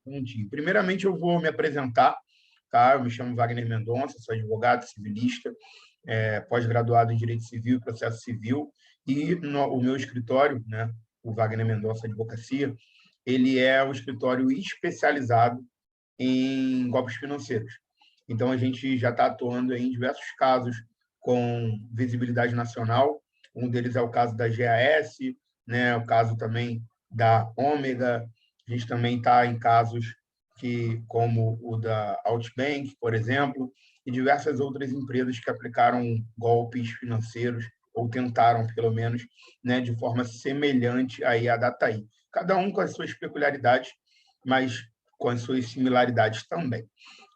Pontinho. Primeiramente, eu vou me apresentar, tá? Eu me chamo Wagner Mendonça, sou advogado civilista, pós-graduado em Direito Civil e Processo Civil, e o meu escritório, né, o Wagner Mendonça Advocacia, ele é um escritório especializado em golpes financeiros. Então, a gente já está atuando em diversos casos com visibilidade nacional. Um deles é o caso da GAS, né? O caso também da Ômega. A gente também está em casos como o da Outbank, por exemplo, e diversas outras empresas que aplicaram golpes financeiros, ou tentaram, pelo menos, né, de forma semelhante aí à Dataí. Cada um com as suas peculiaridades, mas com as suas similaridades também.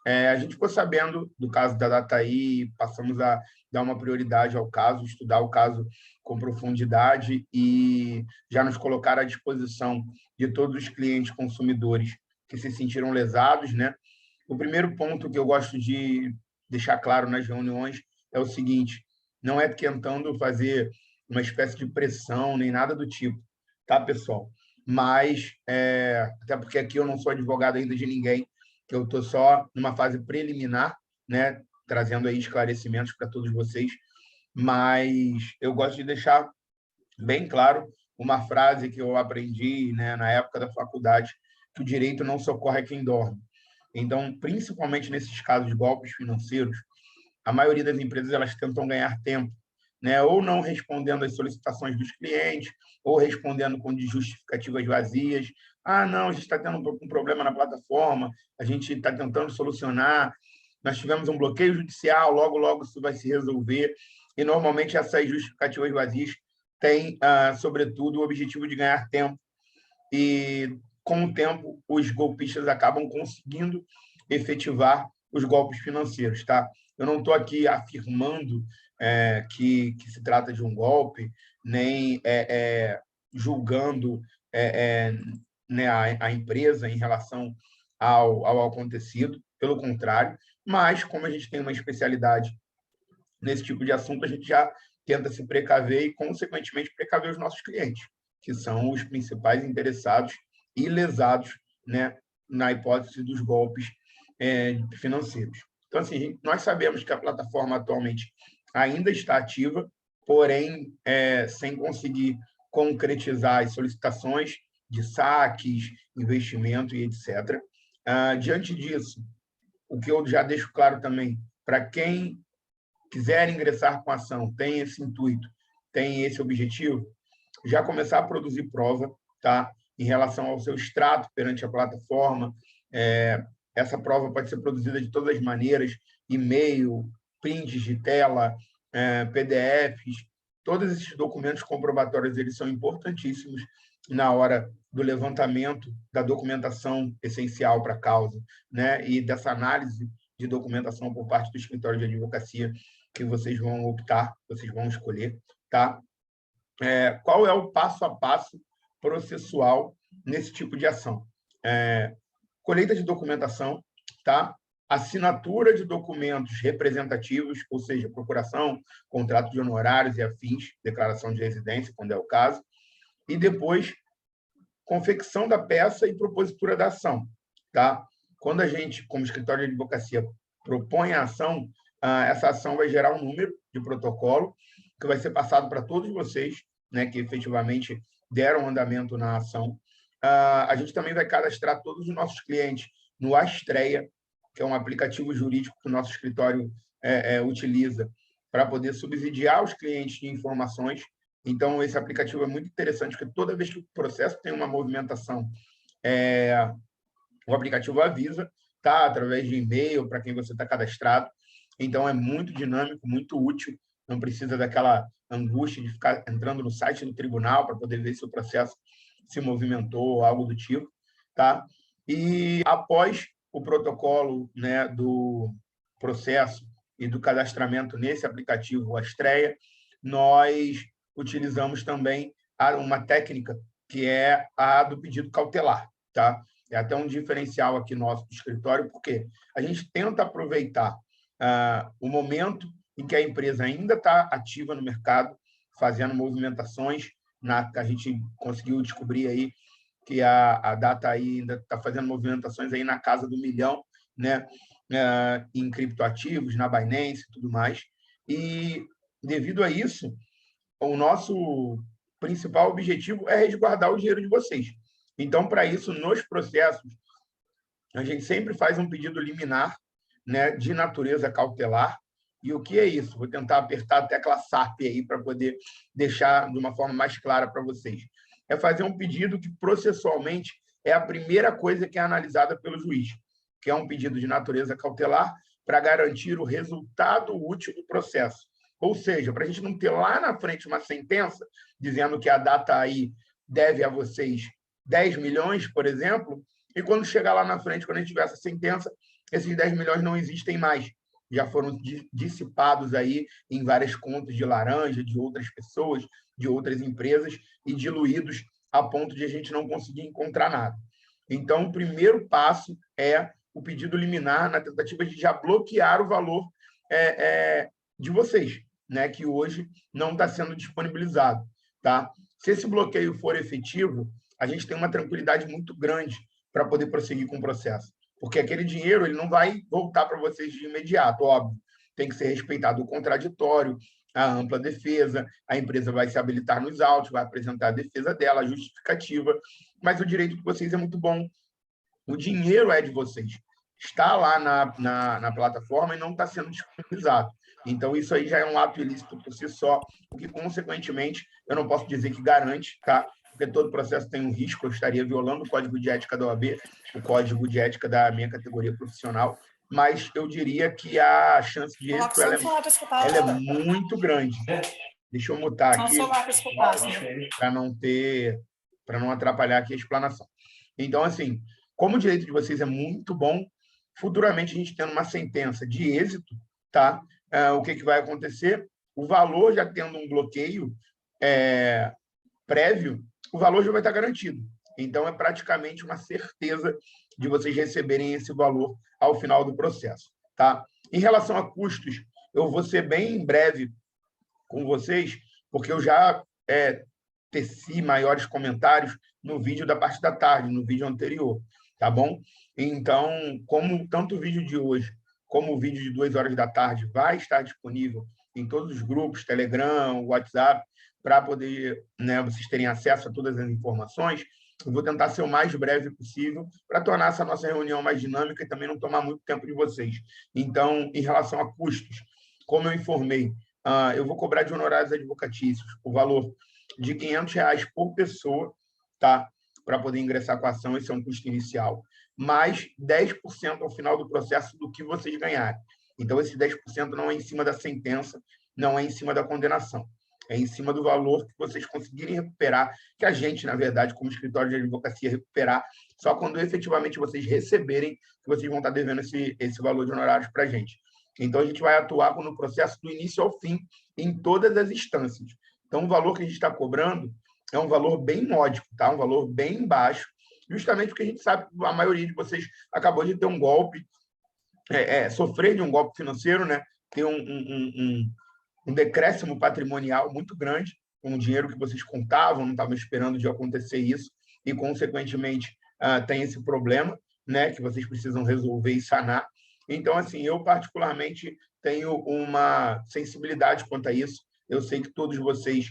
A gente ficou sabendo do caso da Dataí, passamos a dar uma prioridade ao caso, estudar o caso com profundidade e já nos colocar à disposição de todos os clientes consumidores que se sentiram lesados, né? O primeiro ponto que eu gosto de deixar claro nas reuniões é o seguinte: não é tentando fazer uma espécie de pressão nem nada do tipo, tá, pessoal? Mas, até porque aqui eu não sou advogado ainda de ninguém, que eu estou só numa fase preliminar, né, trazendo aí esclarecimentos para todos vocês, mas eu gosto de deixar bem claro uma frase que eu aprendi, né, na época da faculdade, que o direito não socorre a quem dorme. Então, principalmente nesses casos de golpes financeiros, a maioria das empresas elas tentam ganhar tempo, né? Ou não respondendo às solicitações dos clientes, ou respondendo com justificativas vazias. Ah, não, a gente está tendo um problema na plataforma, a gente está tentando solucionar, nós tivemos um bloqueio judicial, logo, logo isso vai se resolver. E, normalmente, essas justificativas vazias têm, sobretudo, o objetivo de ganhar tempo. E, com o tempo, os golpistas acabam conseguindo efetivar os golpes financeiros, tá? Eu não estou aqui afirmando que se trata de um golpe, nem julgando né, a empresa em relação ao acontecido, pelo contrário, mas como a gente tem uma especialidade nesse tipo de assunto, a gente já tenta se precaver e, consequentemente, precaver os nossos clientes, que são os principais interessados e lesados, né, na hipótese dos golpes financeiros. Então, assim, nós sabemos que a plataforma atualmente ainda está ativa, porém, sem conseguir concretizar as solicitações de saques, investimento e etc. Diante disso, o que eu já deixo claro também, para quem quiser ingressar com a ação, tem esse intuito, tem esse objetivo, já começar a produzir prova, tá? Em relação ao seu extrato perante a plataforma. Essa prova pode ser produzida de todas as maneiras, e-mail, prints de tela, PDFs, todos esses documentos comprobatórios eles são importantíssimos na hora do levantamento da documentação essencial para a causa, né? E dessa análise de documentação por parte do escritório de advocacia que vocês vão optar, vocês vão escolher, tá? Qual é o passo a passo processual nesse tipo de ação? Colheita de documentação, tá? Assinatura de documentos representativos, ou seja, procuração, contrato de honorários e afins, declaração de residência, quando é o caso, e depois confecção da peça e propositura da ação, tá? Quando a gente, como escritório de advocacia, propõe a ação, essa ação vai gerar um número de protocolo que vai ser passado para todos vocês, né, que efetivamente deram andamento na ação. A gente também vai cadastrar todos os nossos clientes no Astreia, que é um aplicativo jurídico que o nosso escritório utiliza para poder subsidiar os clientes de informações. Então, esse aplicativo é muito interessante, porque toda vez que o processo tem uma movimentação, o aplicativo avisa, tá? Através de e-mail para quem você está cadastrado. Então, é muito dinâmico, muito útil. Não precisa daquela angústia de ficar entrando no site do tribunal para poder ver se o processo se movimentou, algo do tipo, tá? E após o protocolo, né, do processo e do cadastramento nesse aplicativo Astreia, nós utilizamos também uma técnica que é a do pedido cautelar, tá? É até um diferencial aqui nosso do escritório, porque a gente tenta aproveitar o momento em que a empresa ainda está ativa no mercado, fazendo movimentações. A gente conseguiu descobrir aí que a Data aí ainda está fazendo movimentações aí na casa do 1 milhão, né, em criptoativos, na Binance e tudo mais. E, devido a isso, o nosso principal objetivo é resguardar o dinheiro de vocês. Então, para isso, nos processos, a gente sempre faz um pedido liminar, né, de natureza cautelar. E o que é isso? Vou tentar apertar a tecla SAP aí para poder deixar de uma forma mais clara para vocês. É fazer um pedido que, processualmente, é a primeira coisa que é analisada pelo juiz, que é um pedido de natureza cautelar para garantir o resultado útil do processo. Ou seja, para a gente não ter lá na frente uma sentença dizendo que a Data aí deve a vocês 10 milhões, por exemplo, e quando chegar lá na frente, quando a gente tiver essa sentença, esses 10 milhões não existem mais. Já foram dissipados aí em várias contas de laranja, de outras pessoas, de outras empresas, e diluídos a ponto de a gente não conseguir encontrar nada. Então, o primeiro passo é o pedido liminar na tentativa de já bloquear o valor de vocês, né, que hoje não está sendo disponibilizado. Tá? Se esse bloqueio for efetivo, a gente tem uma tranquilidade muito grande para poder prosseguir com o processo. Porque aquele dinheiro ele não vai voltar para vocês de imediato, óbvio. Tem que ser respeitado o contraditório, a ampla defesa, a empresa vai se habilitar nos autos, vai apresentar a defesa dela, a justificativa, mas o direito de vocês é muito bom. O dinheiro é de vocês. Está lá na plataforma e não está sendo disponibilizado. Então, isso aí já é um ato ilícito por si só, o que, consequentemente, eu não posso dizer que garante, tá? Porque todo processo tem um risco, eu estaria violando o código de ética da OAB, o código de ética da minha categoria profissional, mas eu diria que a chance de êxito ela é muito grande. Deixa eu mutar aqui para não atrapalhar aqui a explanação. Então, assim, como o direito de vocês é muito bom, futuramente a gente tendo uma sentença de êxito, tá? O que vai acontecer? O valor já tendo um bloqueio prévio, o valor já vai estar garantido. Então, é praticamente uma certeza de vocês receberem esse valor ao final do processo. Tá? Em relação a custos, eu vou ser bem breve com vocês, porque eu já teci maiores comentários no vídeo da parte da tarde, no vídeo anterior, tá bom? Então, como tanto o vídeo de hoje como o vídeo de 2 horas da tarde vai estar disponível em todos os grupos, Telegram, WhatsApp, para poder, né, vocês terem acesso a todas as informações, eu vou tentar ser o mais breve possível para tornar essa nossa reunião mais dinâmica e também não tomar muito tempo de vocês. Então, em relação a custos, como eu informei, eu vou cobrar de honorários advocatícios o valor de R$500 por pessoa, tá? Para poder ingressar com a ação, esse é um custo inicial, mais 10% ao final do processo do que vocês ganharem. Então, esse 10% não é em cima da sentença, não é em cima da condenação, é em cima do valor que vocês conseguirem recuperar, que a gente, na verdade, como escritório de advocacia, recuperar só quando efetivamente vocês receberem, que vocês vão estar devendo esse valor de honorários para a gente. Então, a gente vai atuar no processo do início ao fim, em todas as instâncias. Então, o valor que a gente está cobrando é um valor bem módico, tá? Um valor bem baixo, justamente porque a gente sabe que a maioria de vocês acabou de ter um golpe, sofrer de um golpe financeiro, né? Ter um decréscimo patrimonial muito grande, com o dinheiro que vocês contavam, não estavam esperando de acontecer isso, e, consequentemente, tem esse problema, né? Que vocês precisam resolver e sanar. Então, assim, eu particularmente tenho uma sensibilidade quanto a isso. Eu sei que todos vocês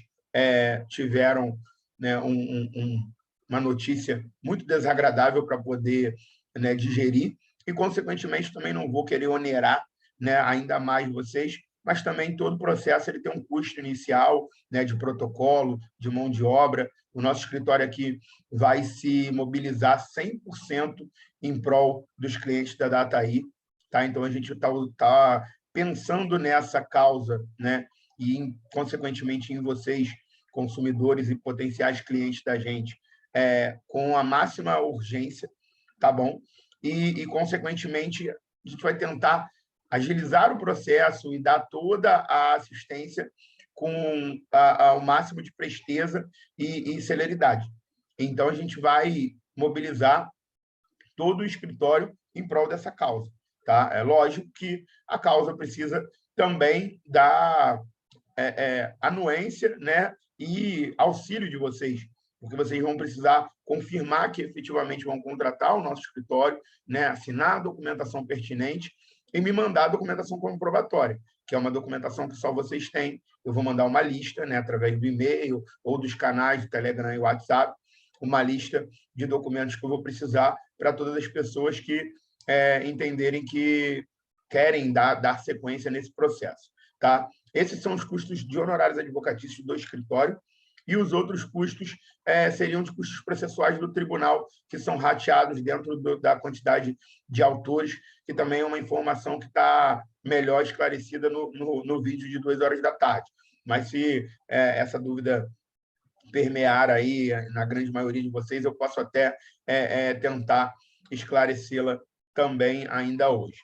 tiveram, né, uma notícia muito desagradável para poder, né, digerir, e, consequentemente, também não vou querer onerar, né, ainda mais vocês, mas também todo processo ele tem um custo inicial, né, de protocolo, de mão de obra. O nosso escritório aqui vai se mobilizar 100% em prol dos clientes da Dataí, tá? Então, a gente está pensando nessa causa, né, e, consequentemente, em vocês, consumidores e potenciais clientes da gente, com a máxima urgência, tá bom? E, consequentemente, a gente vai tentar agilizar o processo e dar toda a assistência com o máximo de presteza e celeridade. Então, a gente vai mobilizar todo o escritório em prol dessa causa. Tá? É lógico que a causa precisa também da anuência, né, e auxílio de vocês, porque vocês vão precisar confirmar que efetivamente vão contratar o nosso escritório, né, assinar a documentação pertinente e me mandar a documentação comprobatória, que é uma documentação que só vocês têm. Eu vou mandar uma lista, né, através do e-mail ou dos canais do Telegram e WhatsApp, uma lista de documentos que eu vou precisar para todas as pessoas que entenderem que querem dar sequência nesse processo. Tá? Esses são os custos de honorários advocatícios do escritório, e os outros custos seriam os custos processuais do tribunal, que são rateados dentro da quantidade de autores, que também é uma informação que está melhor esclarecida no vídeo de 2 horas da tarde. Mas se essa dúvida permear aí na grande maioria de vocês, eu posso até tentar esclarecê-la também ainda hoje.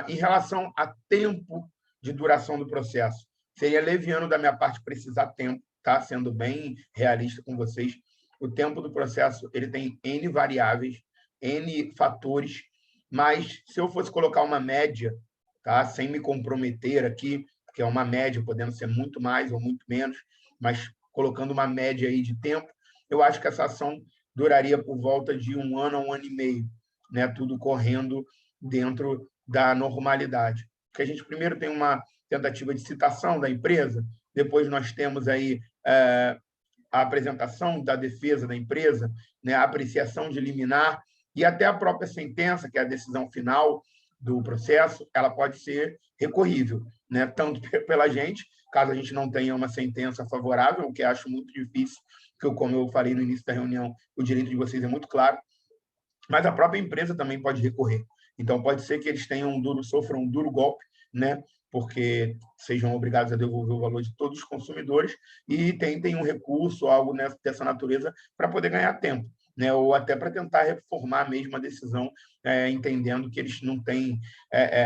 Em relação a tempo de duração do processo, seria leviano da minha parte precisar tempo, tá? Sendo bem realista com vocês. O tempo do processo ele tem N variáveis, N fatores, mas se eu fosse colocar uma média, tá? Sem me comprometer aqui, que é uma média, podendo ser muito mais ou muito menos, mas colocando uma média aí de tempo, eu acho que essa ação duraria por volta de 1 ano a 1 ano e meio, né? Tudo correndo dentro da normalidade. Porque a gente primeiro tem uma tentativa de citação da empresa, depois nós temos aí a apresentação da defesa da empresa, né? A apreciação de liminar e até a própria sentença, que é a decisão final do processo, ela pode ser recorrível, né? Tanto pela gente, caso a gente não tenha uma sentença favorável, o que acho muito difícil, porque, como eu falei no início da reunião, o direito de vocês é muito claro, mas a própria empresa também pode recorrer. Então, pode ser que eles sofram um duro golpe, né? Porque sejam obrigados a devolver o valor de todos os consumidores e tentem um recurso, algo dessa natureza, para poder ganhar tempo, né? Ou até para tentar reformar mesmo a decisão, entendendo que eles não têm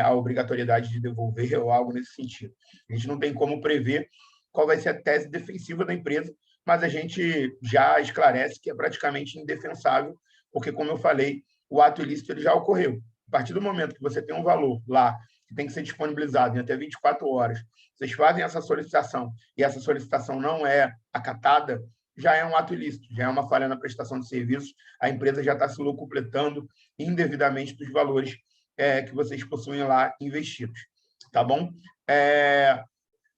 a obrigatoriedade de devolver ou algo nesse sentido. A gente não tem como prever qual vai ser a tese defensiva da empresa, mas a gente já esclarece que é praticamente indefensável, porque, como eu falei, o ato ilícito ele já ocorreu. A partir do momento que você tem um valor lá que tem que ser disponibilizado em até 24 horas, vocês fazem essa solicitação e essa solicitação não é acatada, já é um ato ilícito, já é uma falha na prestação de serviços, a empresa já está se locupletando indevidamente dos valores que vocês possuem lá investidos. Tá bom?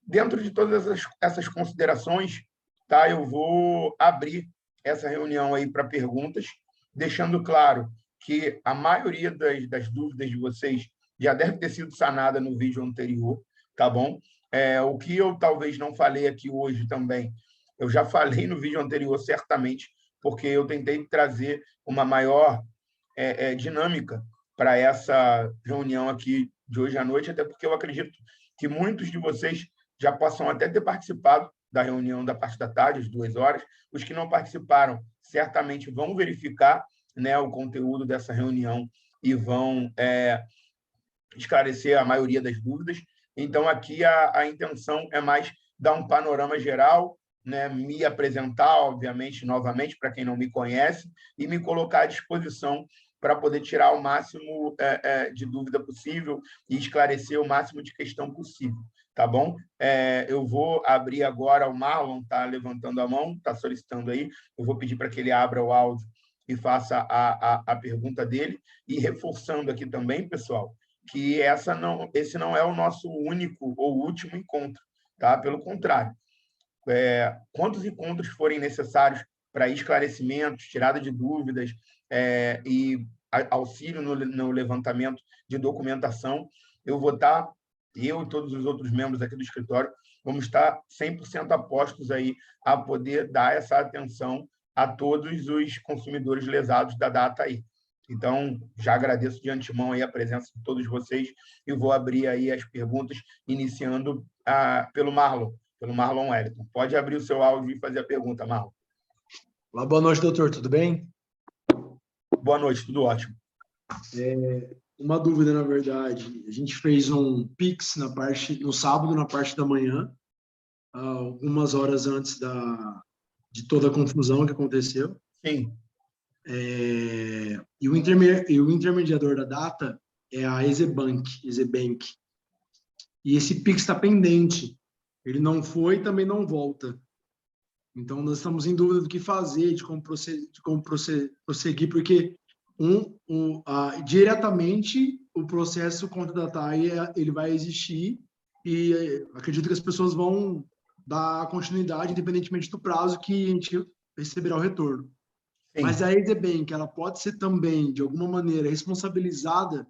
Dentro de todas essas considerações, tá, eu vou abrir essa reunião aí para perguntas, deixando claro que a maioria das dúvidas de vocês já deve ter sido sanada no vídeo anterior, tá bom? O que eu talvez não falei aqui hoje também, eu já falei no vídeo anterior, certamente, porque eu tentei trazer uma maior dinâmica para essa reunião aqui de hoje à noite, até porque eu acredito que muitos de vocês já possam até ter participado da reunião da parte da tarde, às 2 horas. Os que não participaram certamente vão verificar, né, o conteúdo dessa reunião e vão esclarecer a maioria das dúvidas. Então, aqui a intenção é mais dar um panorama geral, né, me apresentar, obviamente, novamente, para quem não me conhece, e me colocar à disposição para poder tirar o máximo de dúvida possível e esclarecer o máximo de questão possível. Tá bom? Eu vou abrir agora, o Marlon está levantando a mão, está solicitando aí, eu vou pedir para que ele abra o áudio e faça a pergunta dele, e reforçando aqui também, pessoal, que esse não é o nosso único ou último encontro, tá? Pelo contrário, quantos encontros forem necessários para esclarecimentos, tirada de dúvidas e auxílio no levantamento de documentação, eu vou estar, eu e todos os outros membros aqui do escritório, vamos estar 100% apostos aí a poder dar essa atenção a todos os consumidores lesados da data aí. Então, já agradeço de antemão aí a presença de todos vocês e vou abrir aí as perguntas, iniciando pelo Marlon Wellington. Pode abrir o seu áudio e fazer a pergunta, Marlon. Olá, boa noite, doutor. Tudo bem? Boa noite, tudo ótimo. Uma dúvida, na verdade. A gente fez um Pix no sábado, na parte da manhã, algumas horas antes de toda a confusão que aconteceu. Sim. E o intermediador da data é a Ezebank. E esse Pix está pendente. Ele não foi e também não volta. Então, nós estamos em dúvida do que fazer, de como prosseguir, porque diretamente o processo contra a DATAI ele vai existir e acredito que as pessoas vão dar continuidade, independentemente do prazo que a gente receberá o retorno. Sim. Mas a EZBank, ela pode ser também, de alguma maneira, responsabilizada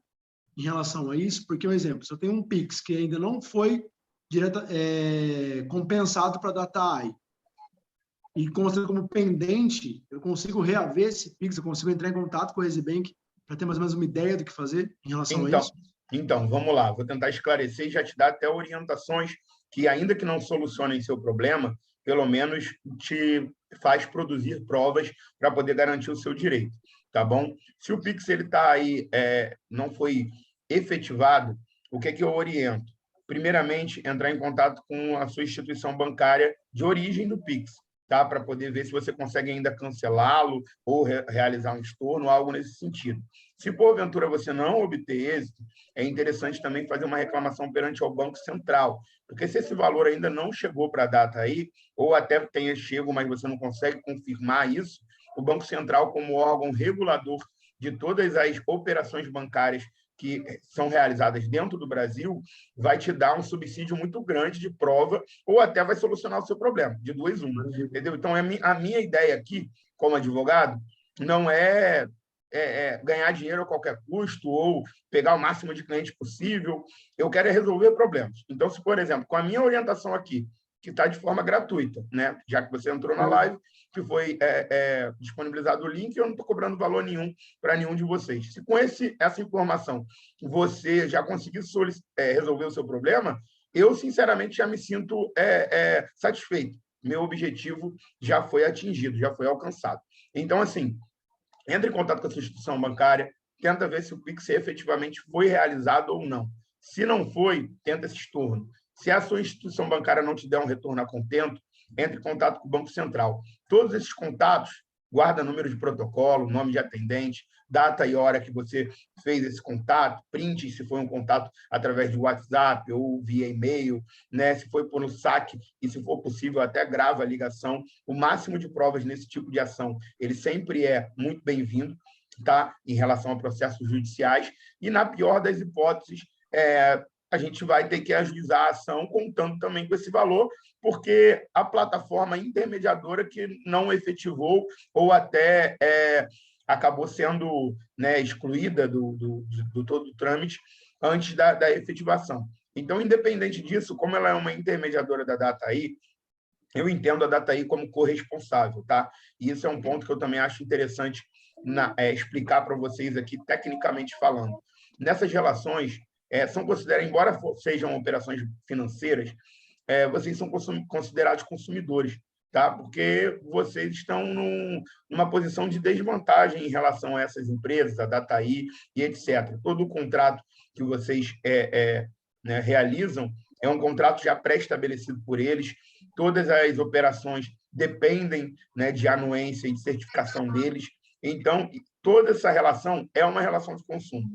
em relação a isso, porque, um exemplo, se eu tenho um Pix que ainda não foi compensado para a DATAI, e consta como pendente, eu consigo reaver esse Pix, eu consigo entrar em contato com a EZBank para ter mais ou menos uma ideia do que fazer em relação a isso? Então, vamos lá, vou tentar esclarecer e já te dar até orientações que, ainda que não solucionem seu problema, pelo menos te faz produzir provas para poder garantir o seu direito, tá bom? Se o Pix está aí, não foi efetivado, o que eu oriento? Primeiramente, entrar em contato com a sua instituição bancária de origem do Pix, tá? Para poder ver se você consegue ainda cancelá-lo ou realizar um estorno, algo nesse sentido. Se, porventura, você não obter êxito, é interessante também fazer uma reclamação perante ao Banco Central, porque se esse valor ainda não chegou para a data aí, ou até tenha chego, mas você não consegue confirmar isso, o Banco Central, como órgão regulador de todas as operações bancárias que são realizadas dentro do Brasil, vai te dar um subsídio muito grande de prova ou até vai solucionar o seu problema, de duas uma, entendeu? Então, a minha ideia aqui, como advogado, não é ganhar dinheiro a qualquer custo ou pegar o máximo de clientes possível. Eu quero resolver problemas. Então, se, por exemplo, com a minha orientação aqui, que está de forma gratuita, né? Já que você entrou na live, que foi disponibilizado o link, eu não estou cobrando valor nenhum para nenhum de vocês. Se com essa informação você já conseguiu resolver o seu problema, eu, sinceramente, já me sinto satisfeito. Meu objetivo já foi atingido, já foi alcançado. Então, assim, entre em contato com a sua instituição bancária, tenta ver se o Pix efetivamente foi realizado ou não. Se não foi, tenta esse estorno. Se a sua instituição bancária não te der um retorno a contento, entre em contato com o Banco Central. Todos esses contatos, guarda número de protocolo, nome de atendente, data e hora que você fez esse contato, print se foi um contato através de WhatsApp ou via e-mail, né? Se foi por um saque e, se for possível, até grava a ligação. O máximo de provas nesse tipo de ação, ele sempre é muito bem-vindo, tá? Em relação a processos judiciais. E, na pior das hipóteses, a gente vai ter que ajuizar a ação contando também com esse valor, porque a plataforma intermediadora que não efetivou ou até acabou sendo, né, excluída do todo o trâmite antes da efetivação. Então, independente disso, como ela é uma intermediadora da DataI, eu entendo a DataI como corresponsável, tá? E isso é um ponto que eu também acho interessante explicar para vocês aqui, tecnicamente falando. Nessas relações, são consideradas, embora sejam operações financeiras, vocês são considerados consumidores, tá? Porque vocês estão numa posição de desvantagem em relação a essas empresas, a DataI e etc. Todo o contrato que vocês né, realizam é um contrato já pré-estabelecido por eles, todas as operações dependem, né, de anuência e de certificação deles, então toda essa relação é uma relação de consumo.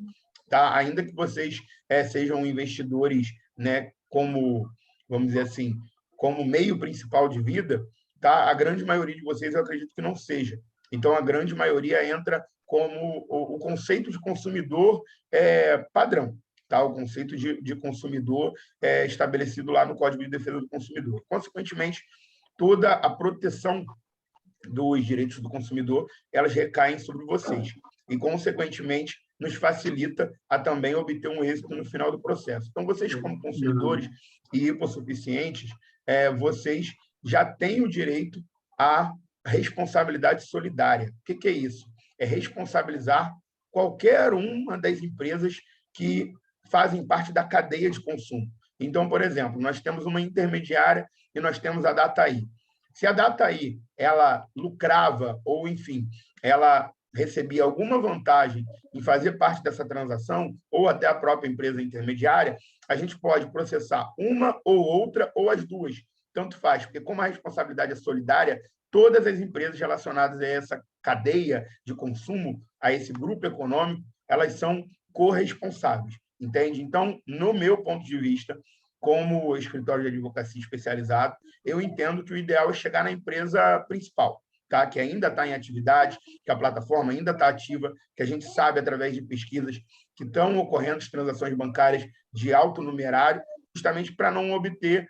Tá? Ainda que vocês sejam investidores, né, como, vamos dizer assim, como meio principal de vida, tá? A grande maioria de vocês, eu acredito que não seja. Então, a grande maioria entra como o conceito de consumidor padrão, tá? O conceito de consumidor estabelecido lá no Código de Defesa do Consumidor. Consequentemente, toda a proteção dos direitos do consumidor, elas recaem sobre vocês. E, consequentemente, nos facilita a também obter um êxito no final do processo. Então, vocês, como consumidores e hipossuficientes, vocês já têm o direito à responsabilidade solidária. O que é isso? É responsabilizar qualquer uma das empresas que fazem parte da cadeia de consumo. Então, por exemplo, nós temos uma intermediária e nós temos a DataI. Se a DataI ela lucrava ou, enfim, ela recebia alguma vantagem em fazer parte dessa transação, ou até a própria empresa intermediária, a gente pode processar uma ou outra ou as duas. Tanto faz, porque como a responsabilidade é solidária, todas as empresas relacionadas a essa cadeia de consumo, a esse grupo econômico, elas são corresponsáveis, entende? Então, no meu ponto de vista, como escritório de advocacia especializado, eu entendo que o ideal é chegar na empresa principal, tá? Que ainda está em atividade, que a plataforma ainda está ativa, que a gente sabe, através de pesquisas, que estão ocorrendo transações bancárias de alto numerário, justamente para não obter,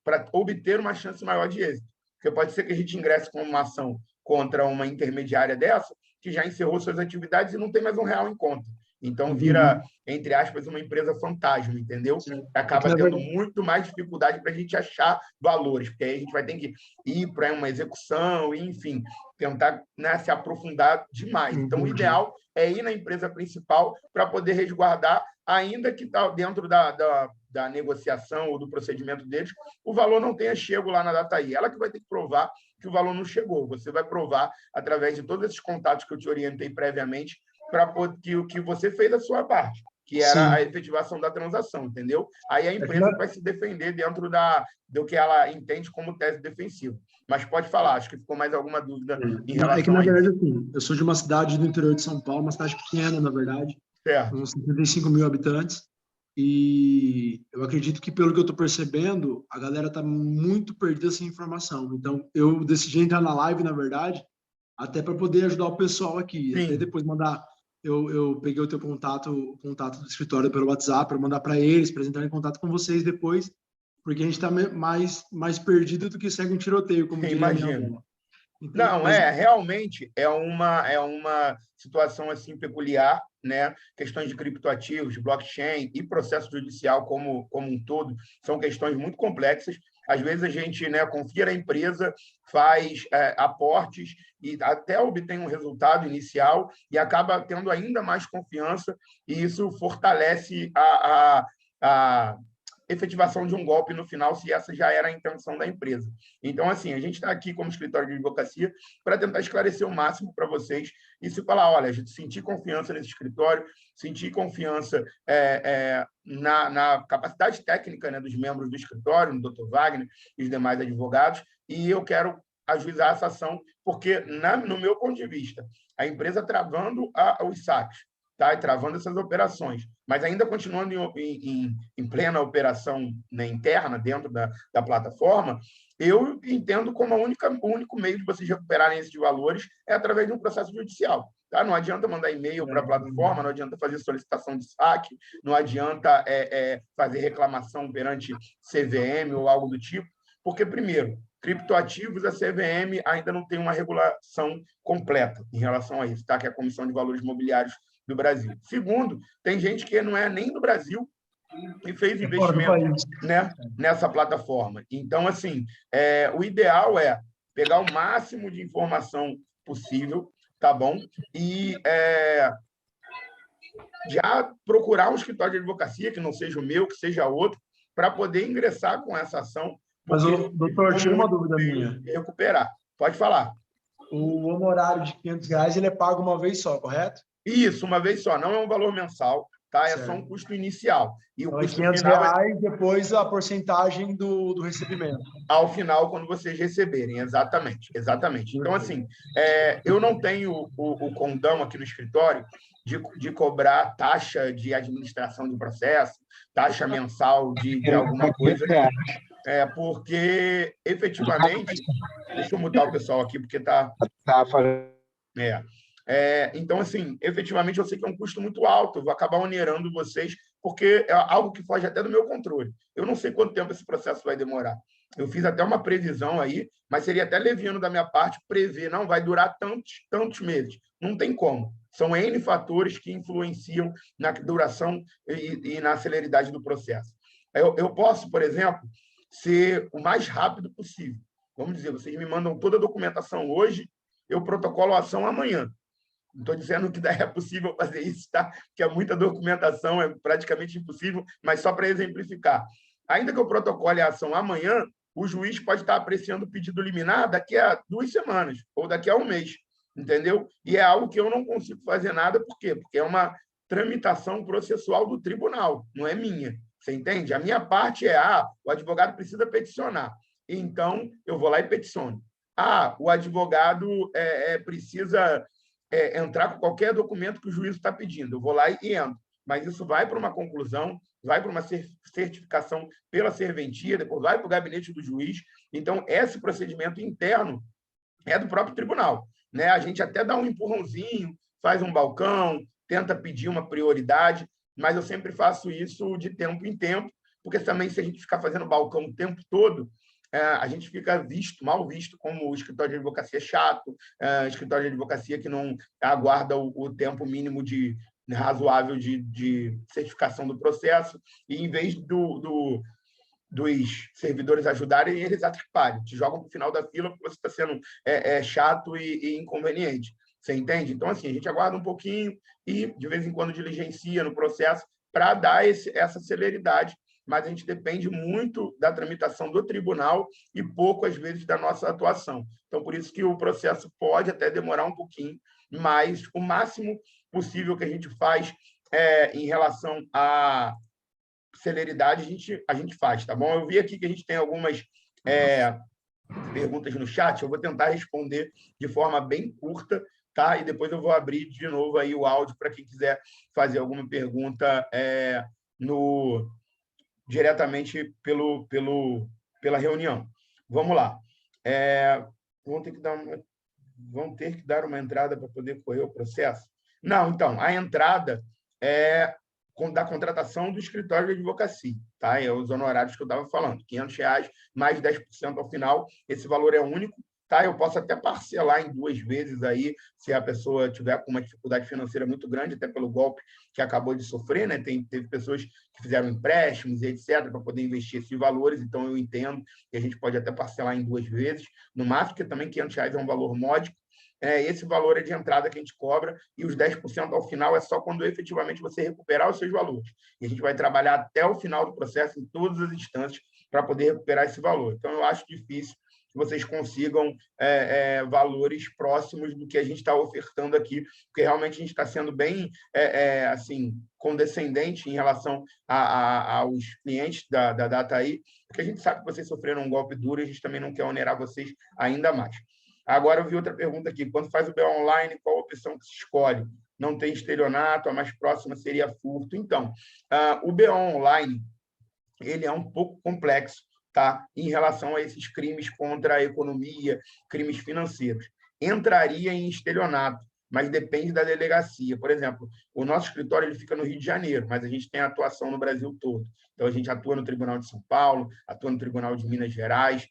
para obter uma chance maior de êxito. Porque pode ser que a gente ingresse com uma ação contra uma intermediária dessa, que já encerrou suas atividades e não tem mais R$ 1 em conta. Então, vira, entre aspas, uma empresa fantasma, entendeu? Acaba tendo muito mais dificuldade para a gente achar valores, porque aí a gente vai ter que ir para uma execução, e, enfim, tentar, né, se aprofundar demais. Então, o ideal é ir na empresa principal para poder resguardar, ainda que tá dentro da negociação ou do procedimento deles, o valor não tenha chego lá na Dataí. Ela que vai ter que provar que o valor não chegou. Você vai provar, através de todos esses contatos que eu te orientei previamente, para que você fez a sua parte, que era a efetivação da transação, entendeu? Aí a empresa vai se defender dentro do que ela entende como tese defensiva. Mas pode falar, acho que ficou mais alguma dúvida em relação a isso. Na verdade, assim, eu sou de uma cidade do interior de São Paulo, uma cidade pequena, na verdade, com 55 mil habitantes, e eu acredito que, pelo que eu estou percebendo, a galera está muito perdida sem informação. Então, eu decidi entrar na live, na verdade, até para poder ajudar o pessoal aqui. Sim. Até depois mandar... Eu peguei o teu contato, o contato do escritório pelo WhatsApp, para mandar para eles, para entrar em contato com vocês depois, porque a gente está mais perdido do que segue um tiroteio, como diria minha avó. Então, não, realmente é uma situação assim peculiar, né? Questões de criptoativos, blockchain e processo judicial como um todo são questões muito complexas. Às vezes a gente, né, confia na empresa, faz aportes e até obtém um resultado inicial e acaba tendo ainda mais confiança, e isso fortalece a efetivação de um golpe no final, se essa já era a intenção da empresa. Então, assim, a gente está aqui como escritório de advocacia para tentar esclarecer o máximo para vocês e se falar, olha, a gente sentir confiança nesse escritório, sentir confiança na capacidade técnica, né, dos membros do escritório, no Dr. Wagner e os demais advogados, e eu quero ajuizar essa ação, porque, no meu ponto de vista, a empresa travando os saques, tá? E travando essas operações, mas ainda continuando em plena operação, né, interna, dentro da plataforma, eu entendo como o único meio de vocês recuperarem esses valores é através de um processo judicial. Tá? Não adianta mandar e-mail para a plataforma, não adianta fazer solicitação de saque, não adianta fazer reclamação perante CVM ou algo do tipo, porque, primeiro, criptoativos, a CVM ainda não tem uma regulação completa em relação a isso, tá? Que é a Comissão de Valores Mobiliários do Brasil. Segundo, tem gente que não é nem do Brasil e fez investimento, né, nessa plataforma. Então, assim, o ideal é pegar o máximo de informação possível, tá bom? E já procurar um escritório de advocacia, que não seja o meu, que seja outro, para poder ingressar com essa ação. Mas, doutor, tira uma dúvida minha. Recuperar. Pode falar. O honorário de R$500 ele é pago uma vez só, correto? Isso, uma vez só. Não é um valor mensal, tá? É só um custo inicial. E o custo final R$500, depois a porcentagem do recebimento. Ao final, quando vocês receberem, exatamente. Então, assim, eu não tenho o condão aqui no escritório de cobrar taxa de administração de processo, taxa mensal de alguma coisa, porque, efetivamente... Deixa eu mutar o pessoal aqui, porque está... Então, assim, efetivamente, eu sei que é um custo muito alto, eu vou acabar onerando vocês, porque é algo que foge até do meu controle. Eu não sei quanto tempo esse processo vai demorar. Eu fiz até uma previsão aí, mas seria até leviano da minha parte prever, não, vai durar tantos meses. Não tem como. São N fatores que influenciam na duração e na celeridade do processo. Eu posso, por exemplo, ser o mais rápido possível. Vamos dizer, vocês me mandam toda a documentação hoje, eu protocolo a ação amanhã. Não estou dizendo que é possível fazer isso, tá? Porque é muita documentação, é praticamente impossível, mas só para exemplificar. Ainda que eu protocole a ação amanhã, o juiz pode estar apreciando o pedido liminar daqui a 2 semanas ou daqui a 1 mês, entendeu? E é algo que eu não consigo fazer nada, por quê? Porque é uma tramitação processual do tribunal, não é minha. Você entende? A minha parte o advogado precisa peticionar. Então, eu vou lá e peticiono. O advogado precisa entrar com qualquer documento que o juiz está pedindo. Eu vou lá e entro. Mas isso vai para uma conclusão, vai para uma certificação pela serventia, depois vai para o gabinete do juiz. Então, esse procedimento interno é do próprio tribunal, né? A gente até dá um empurrãozinho, faz um balcão, tenta pedir uma prioridade, mas eu sempre faço isso de tempo em tempo, porque também, se a gente ficar fazendo balcão o tempo todo, a gente fica mal visto como o escritório de advocacia chato, escritório de advocacia que não aguarda o tempo mínimo razoável de certificação do processo, e em vez dos servidores ajudarem, eles atrapalham, te jogam para o final da fila porque você está sendo chato e inconveniente. Você entende? Então, assim, a gente aguarda um pouquinho e, de vez em quando, diligencia no processo para dar essa celeridade, mas a gente depende muito da tramitação do tribunal e pouco, às vezes, da nossa atuação. Então, por isso que o processo pode até demorar um pouquinho, mas o máximo possível que a gente faz em relação à celeridade, a gente faz, tá bom? Eu vi aqui que a gente tem algumas perguntas no chat, eu vou tentar responder de forma bem curta, tá? E depois eu vou abrir de novo aí o áudio para quem quiser fazer alguma pergunta diretamente pela reunião. Vamos lá. Vão ter que dar uma entrada para poder correr o processo? Não, então, a entrada é da contratação do escritório de advocacia, tá? É os honorários que eu estava falando, R$500 mais 10% ao final, esse valor é único, tá? Eu posso até parcelar em 2 vezes aí, se a pessoa tiver com uma dificuldade financeira muito grande, até pelo golpe que acabou de sofrer, né? Teve pessoas que fizeram empréstimos e etc., para poder investir esses valores, então eu entendo que a gente pode até parcelar em 2 vezes, no máximo, porque também R$500 é um valor módico. Esse valor é de entrada que a gente cobra, e os 10% ao final é só quando efetivamente você recuperar os seus valores. E a gente vai trabalhar até o final do processo, em todas as instâncias, para poder recuperar esse valor. Então, eu acho difícil que vocês consigam valores próximos do que a gente está ofertando aqui, porque realmente a gente está sendo bem assim, condescendente em relação aos clientes da Dataí, porque a gente sabe que vocês sofreram um golpe duro e a gente também não quer onerar vocês ainda mais. Agora, eu vi outra pergunta aqui. Quando faz o BO online, qual a opção que se escolhe? Não tem estelionato, a mais próxima seria furto. Então, o BO online ele é um pouco complexo, tá? Em relação a esses crimes contra a economia, crimes financeiros. Entraria em estelionato, mas depende da delegacia. Por exemplo, o nosso escritório ele fica no Rio de Janeiro, mas a gente tem atuação no Brasil todo. Então, a gente atua no Tribunal de São Paulo, atua no Tribunal de Minas Gerais,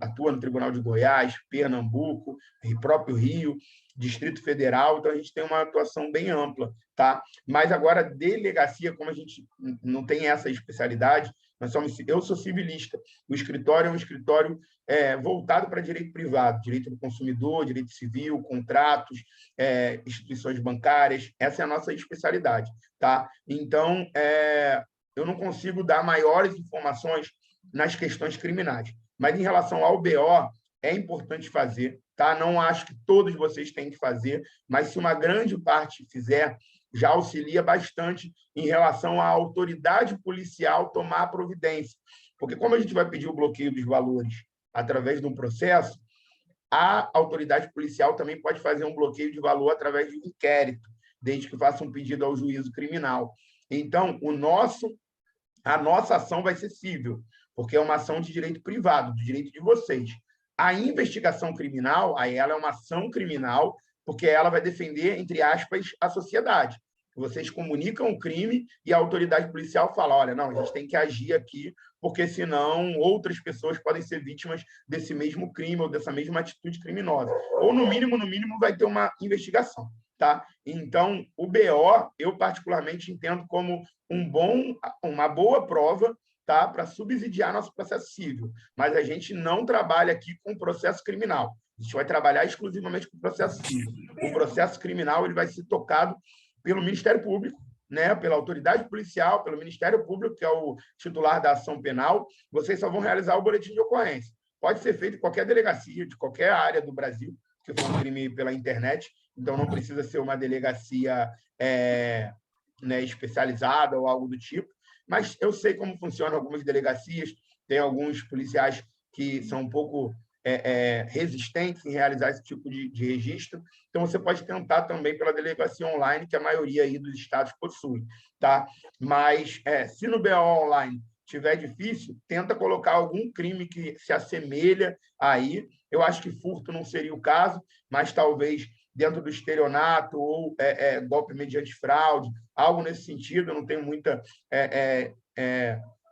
atua no Tribunal de Goiás, Pernambuco, próprio Rio, Distrito Federal. Então, a gente tem uma atuação bem ampla, tá? Mas agora, delegacia, como a gente não tem essa especialidade, eu sou civilista. O escritório é um escritório voltado para direito privado, direito do consumidor, direito civil, contratos, instituições bancárias. Essa é a nossa especialidade, tá? Então, eu não consigo dar maiores informações nas questões criminais. Mas, em relação ao BO, é importante fazer, tá? Não acho que todos vocês têm que fazer, mas se uma grande parte fizer, já auxilia bastante em relação à autoridade policial tomar a providência. Porque, como a gente vai pedir o bloqueio dos valores através de um processo, a autoridade policial também pode fazer um bloqueio de valor através de um inquérito, desde que faça um pedido ao juízo criminal. Então, a nossa ação vai ser cível, porque é uma ação de direito privado, de direito de vocês. A investigação criminal, aí ela é uma ação criminal, porque ela vai defender, entre aspas, a sociedade. Vocês comunicam o crime e a autoridade policial fala, olha, não, a gente tem que agir aqui, porque senão outras pessoas podem ser vítimas desse mesmo crime ou dessa mesma atitude criminosa. Ou, no mínimo, vai ter uma investigação. Tá? Então, o BO, eu particularmente entendo como uma boa prova, tá? Para subsidiar nosso processo civil. Mas a gente não trabalha aqui com processo criminal. A gente vai trabalhar exclusivamente com processo civil. O processo criminal ele vai ser tocado pelo Ministério Público, né? Pela autoridade policial, pelo Ministério Público, que é o titular da ação penal. Vocês só vão realizar o boletim de ocorrência. Pode ser feito em qualquer delegacia, de qualquer área do Brasil, que for um crime pela internet, então não precisa ser uma delegacia especializada ou algo do tipo, mas eu sei como funcionam algumas delegacias, tem alguns policiais que são um pouco resistentes em realizar esse tipo de registro. Então, você pode tentar também pela delegacia online, que a maioria aí dos estados possui, tá? Mas, se no BO online tiver difícil, tenta colocar algum crime que se assemelha aí. Eu acho que furto não seria o caso, mas talvez dentro do estelionato ou golpe mediante fraude, algo nesse sentido. Eu não tenho muita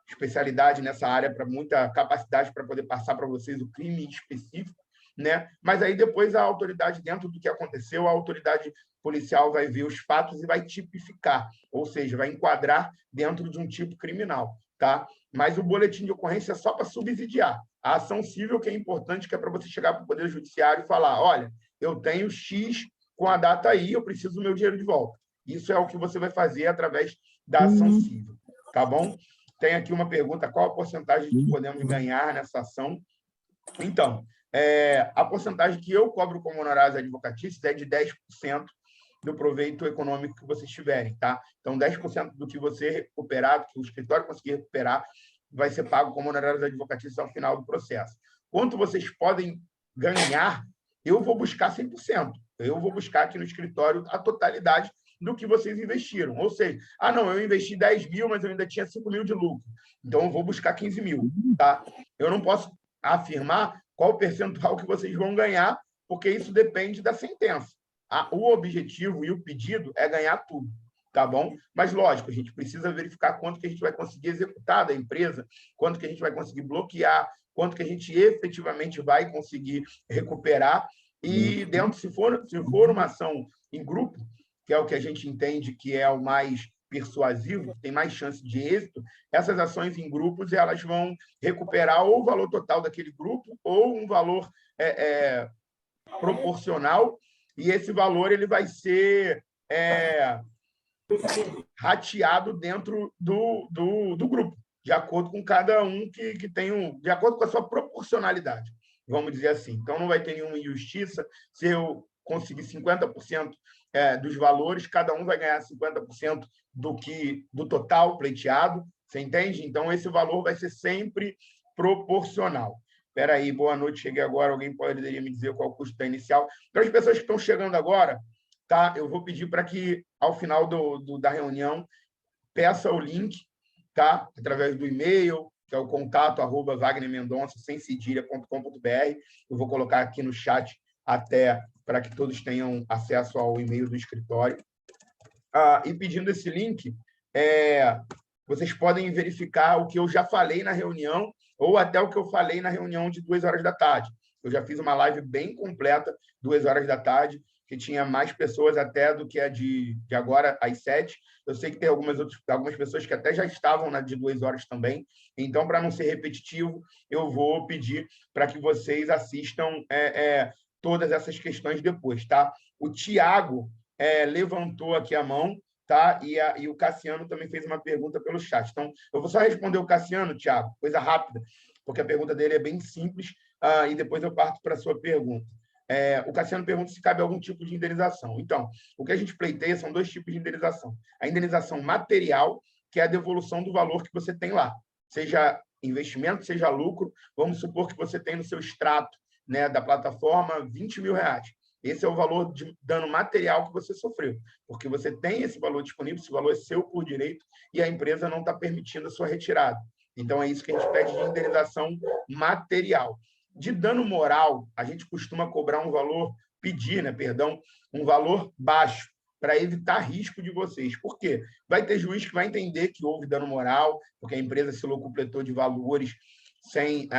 especialidade nessa área, muita capacidade para poder passar para vocês o crime específico, né? Mas aí depois a autoridade, dentro do que aconteceu, a autoridade policial vai ver os fatos e vai tipificar, ou seja, vai enquadrar dentro de um tipo criminal, tá? Mas o boletim de ocorrência é só para subsidiar. A ação civil, que é importante, que é para você chegar para o Poder Judiciário e falar: olha, eu tenho X com a data aí, eu preciso do meu dinheiro de volta. Isso é o que você vai fazer através da ação civil, tá bom? Tem aqui uma pergunta: qual a porcentagem que podemos ganhar nessa ação? Então, a porcentagem que eu cobro como honorários advocatícios é de 10% do proveito econômico que vocês tiverem, tá? Então, 10% do que você recuperar, do que o escritório conseguir recuperar, vai ser pago como honorários advocatícios ao final do processo. Quanto vocês podem ganhar, eu vou buscar 100%. Eu vou buscar aqui no escritório a totalidade do que vocês investiram. Ou seja, não, eu investi 10 mil, mas eu ainda tinha 5 mil de lucro. Então, eu vou buscar 15 mil, tá? Eu não posso afirmar qual o percentual que vocês vão ganhar, porque isso depende da sentença. O objetivo e o pedido é ganhar tudo, tá bom? Mas, lógico, a gente precisa verificar quanto que a gente vai conseguir executar da empresa, quanto que a gente vai conseguir bloquear, quanto que a gente efetivamente vai conseguir recuperar. E, dentro, se for uma ação em grupo, que é o que a gente entende que é o mais persuasivo, tem mais chance de êxito, essas ações em grupos elas vão recuperar ou o valor total daquele grupo ou um valor proporcional, e esse valor ele vai ser rateado dentro do grupo, de acordo com cada um que tem de acordo com a sua proporcionalidade, vamos dizer assim. Então, não vai ter nenhuma injustiça. Se eu conseguir 50% dos valores, cada um vai ganhar 50% do total pleiteado, você entende? Então, esse valor vai ser sempre proporcional. Espera aí, boa noite, cheguei agora, alguém poderia me dizer qual é o custo da inicial? Para as pessoas que estão chegando agora, tá? Eu vou pedir para que, ao final da reunião, peça o link, tá? Através do e-mail, que é o contato@wagnermendonça, sem cedilha.com.br. Eu vou colocar aqui no chat até para que todos tenham acesso ao e-mail do escritório. E pedindo esse link, vocês podem verificar o que eu já falei na reunião ou até o que eu falei na reunião de 2h. Eu já fiz uma live bem completa, 2h, que tinha mais pessoas até do que a de agora, às 7. Eu sei que tem algumas pessoas que até já estavam na de 2 horas também. Então, para não ser repetitivo, eu vou pedir para que vocês assistam todas essas questões depois, tá? O Tiago levantou aqui a mão, tá? E o Cassiano também fez uma pergunta pelo chat. Então, eu vou só responder o Cassiano, Tiago, coisa rápida, porque a pergunta dele é bem simples, e depois eu parto para a sua pergunta. O Cassiano pergunta se cabe algum tipo de indenização. Então, o que a gente pleiteia são 2 tipos de indenização. A indenização material, que é a devolução do valor que você tem lá, seja investimento, seja lucro. Vamos supor que você tem no seu extrato, né, da plataforma R$20 mil. Esse é o valor de dano material que você sofreu, porque você tem esse valor disponível, esse valor é seu por direito, e a empresa não está permitindo a sua retirada. Então, é isso que a gente pede de indenização material. De dano moral, a gente costuma cobrar um valor, um valor baixo, para evitar risco de vocês. Por quê? Vai ter juiz que vai entender que houve dano moral, porque a empresa se locupletou de valores sem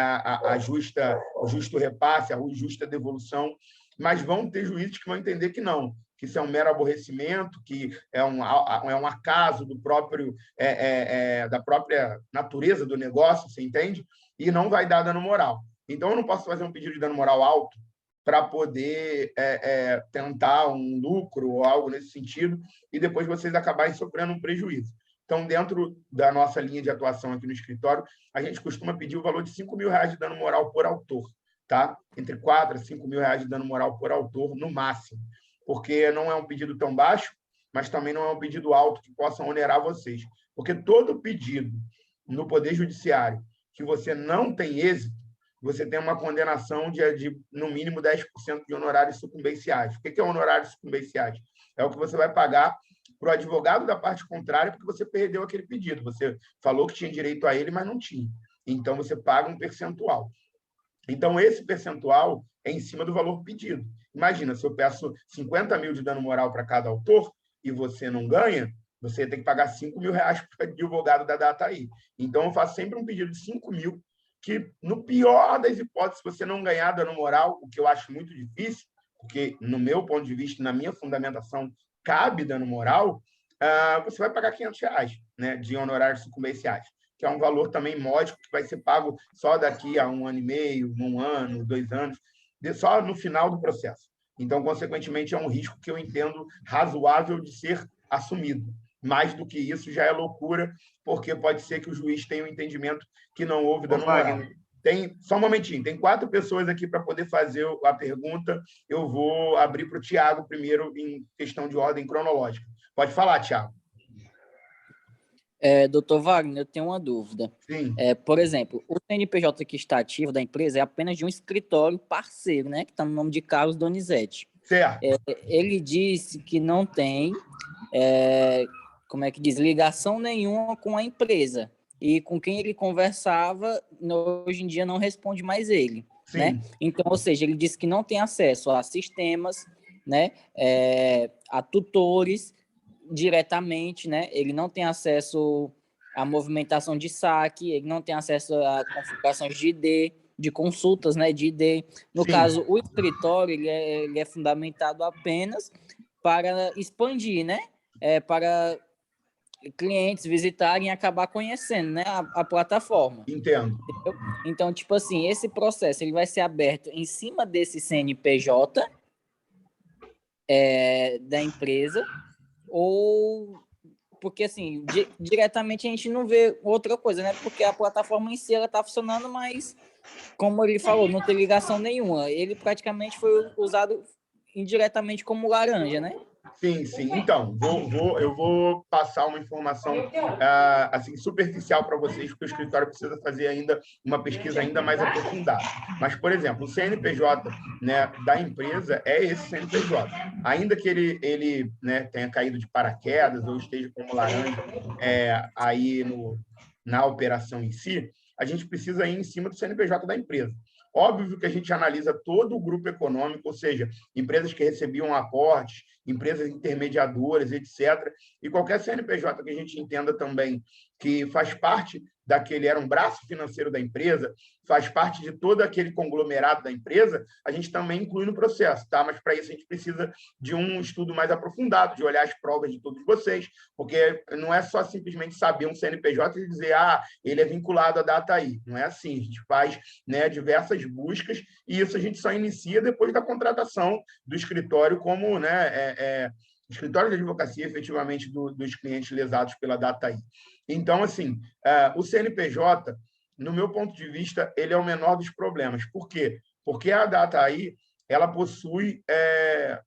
o justo repasse, a justa devolução, mas vão ter juízes que vão entender que não, que isso é um mero aborrecimento, que é um acaso da própria natureza do negócio, você entende? E não vai dar dano moral. Então, eu não posso fazer um pedido de dano moral alto para poder tentar um lucro ou algo nesse sentido, e depois vocês acabarem sofrendo um prejuízo. Então, dentro da nossa linha de atuação aqui no escritório, a gente costuma pedir o valor de R$5 mil de dano moral por autor, tá? Entre R$4 a R$5 mil de dano moral por autor, no máximo, porque não é um pedido tão baixo, mas também não é um pedido alto que possa onerar vocês. Porque todo pedido no Poder Judiciário que você não tem êxito, você tem uma condenação de no mínimo 10% de honorários sucumbenciais. O que é honorários sucumbenciais? É o que você vai pagar para o advogado da parte contrária porque você perdeu aquele pedido. Você falou que tinha direito a ele, mas não tinha. Então, você paga um percentual. Então, esse percentual é em cima do valor pedido. Imagina, se eu peço 50 mil de dano moral para cada autor e você não ganha, você tem que pagar 5 mil reais para o advogado da Dataí. Então, eu faço sempre um pedido de 5 mil, que, no pior das hipóteses, se você não ganhar dano moral, o que eu acho muito difícil, porque, no meu ponto de vista, na minha fundamentação, cabe dano moral, você vai pagar 500 reais, né, de honorários sucumbenciais, que é um valor também módico, que vai ser pago só daqui a 1 ano e meio, 1 ano, 2 anos, só no final do processo. Então, consequentemente, é um risco que eu entendo razoável de ser assumido. Mais do que isso já é loucura, porque pode ser que o juiz tenha um entendimento que não houve dano moral. Só um momentinho, tem 4 pessoas aqui para poder fazer a pergunta. Eu vou abrir para o Tiago primeiro, em questão de ordem cronológica. Pode falar, Tiago. Doutor Wagner, eu tenho uma dúvida. Sim. Por exemplo, o CNPJ que está ativo da empresa é apenas de um escritório parceiro, né, que está no nome de Carlos Donizete. Certo. Ele disse que não tem, como é que diz, ligação nenhuma com a empresa. E com quem ele conversava, hoje em dia não responde mais ele. Sim. Né? Então, ou seja, ele disse que não tem acesso a sistemas, né, a tutores diretamente, né? Ele não tem acesso à movimentação de saque, ele não tem acesso a configurações de ID, de consultas, né, de ID. No Sim. caso, o escritório ele é fundamentado apenas para expandir, né? Para clientes visitarem e acabar conhecendo, né, a plataforma. Entendo. Entendeu? Então, tipo assim, esse processo ele vai ser aberto em cima desse CNPJ da empresa, ou porque assim, diretamente a gente não vê outra coisa, né? Porque a plataforma em si ela tá funcionando, mas como ele falou, não tem ligação nenhuma. Ele praticamente foi usado indiretamente como laranja, né? Sim, sim. Então, eu vou passar uma informação assim, superficial para vocês, porque o escritório precisa fazer ainda uma pesquisa ainda mais aprofundada. Mas, por exemplo, o CNPJ, né, da empresa é esse CNPJ. Ainda que ele né, tenha caído de paraquedas ou esteja como laranja aí na operação em si, a gente precisa ir em cima do CNPJ da empresa. Óbvio que a gente analisa todo o grupo econômico, ou seja, empresas que recebiam aportes, empresas intermediadoras, etc. E qualquer CNPJ que a gente entenda também que faz parte daquele, era um braço financeiro da empresa, faz parte de todo aquele conglomerado da empresa, a gente também inclui no processo, tá? Mas para isso a gente precisa de um estudo mais aprofundado, de olhar as provas de todos vocês, porque não é só simplesmente saber um CNPJ e dizer, ele é vinculado à Dataí. Não é assim, a gente faz, né, diversas buscas e isso a gente só inicia depois da contratação do escritório como, né, escritório de advocacia, efetivamente, dos clientes lesados pela Dataí. Então, assim, o CNPJ, no meu ponto de vista, ele é o menor dos problemas. Por quê? Porque a Dataí, ela possui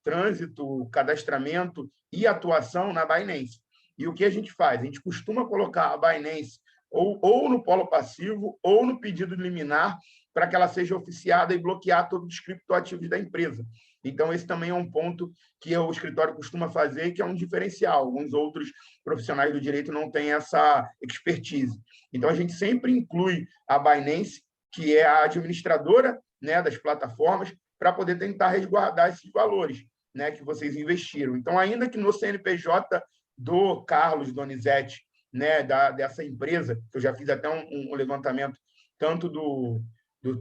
trânsito, cadastramento e atuação na Binance. E o que a gente faz? A gente costuma colocar a Binance ou no polo passivo ou no pedido liminar para que ela seja oficiada e bloquear todos os criptoativos da empresa. Então, esse também é um ponto que o escritório costuma fazer, que é um diferencial. Alguns outros profissionais do direito não têm essa expertise. Então, a gente sempre inclui a Binance, que é a administradora, né, das plataformas, para poder tentar resguardar esses valores, né, que vocês investiram. Então, ainda que no CNPJ do Carlos Donizete, né, dessa empresa, que eu já fiz até um levantamento tanto do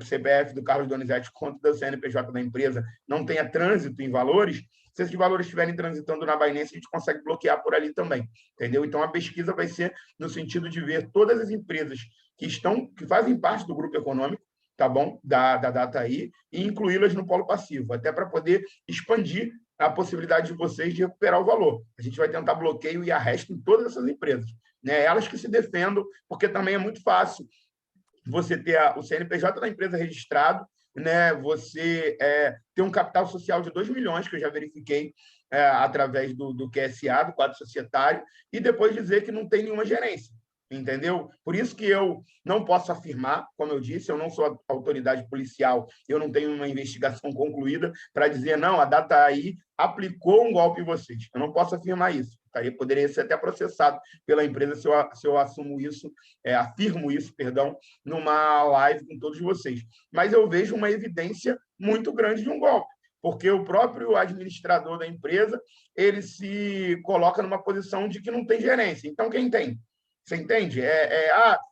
CPF do Carlos Donizete quanto do CNPJ da empresa, não tenha trânsito em valores, se esses valores estiverem transitando na Binance, a gente consegue bloquear por ali também, entendeu? Então, a pesquisa vai ser no sentido de ver todas as empresas que fazem parte do grupo econômico, tá bom? Da Dataí, e incluí-las no polo passivo, até para poder expandir a possibilidade de vocês de recuperar o valor. A gente vai tentar bloqueio e arresto em todas essas empresas, né? Elas que se defendam, porque também é muito fácil você ter o CNPJ da empresa registrado, né? Você ter um capital social de 2 milhões, que eu já verifiquei através do QSA, do quadro societário, e depois dizer que não tem nenhuma gerência. entendeu? Por isso que eu não posso afirmar, como eu disse, eu não sou autoridade policial, eu não tenho uma investigação concluída para dizer, não, a Dataí aplicou um golpe em vocês. Eu não posso afirmar isso. Poderia ser até processado pela empresa se eu assumo isso, afirmo isso, perdão, numa live com todos vocês. Mas eu vejo uma evidência muito grande de um golpe, porque o próprio administrador da empresa ele se coloca numa posição de que não tem gerência. Então, quem tem? Você entende?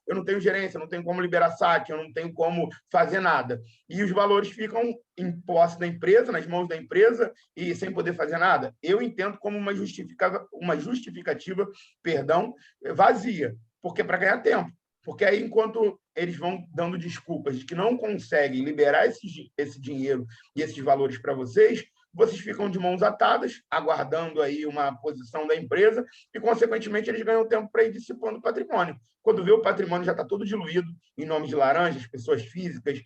Eu não tenho gerência, eu não tenho como liberar saque, eu não tenho como fazer nada. E os valores ficam em posse da empresa, nas mãos da empresa, e sem poder fazer nada. Eu entendo como uma justificativa, vazia, porque é para ganhar tempo. Porque aí, enquanto eles vão dando desculpas de que não conseguem liberar esse dinheiro e esses valores para vocês ficam de mãos atadas, aguardando aí uma posição da empresa e, consequentemente, eles ganham tempo para ir dissipando o patrimônio. Quando vê, o patrimônio já está todo diluído em nome de laranjas, pessoas físicas,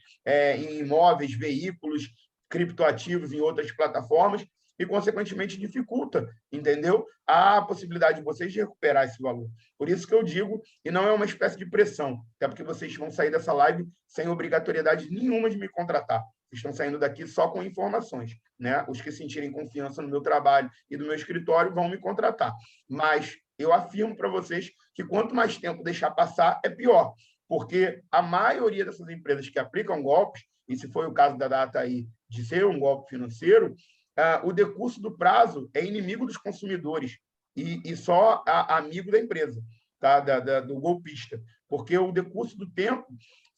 em imóveis, veículos, criptoativos em outras plataformas e, consequentemente, dificulta, entendeu? A possibilidade de vocês de recuperar esse valor. Por isso que eu digo, e não é uma espécie de pressão, até porque vocês vão sair dessa live sem obrigatoriedade nenhuma de me contratar. Estão saindo daqui só com informações, né? Os que sentirem confiança no meu trabalho e do meu escritório vão me contratar. Mas eu afirmo para vocês que quanto mais tempo deixar passar, é pior, porque a maioria dessas empresas que aplicam golpes, e se foi o caso da Dataí de ser um golpe financeiro, o decurso do prazo é inimigo dos consumidores e só amigo da empresa, tá? Do golpista, porque o decurso do tempo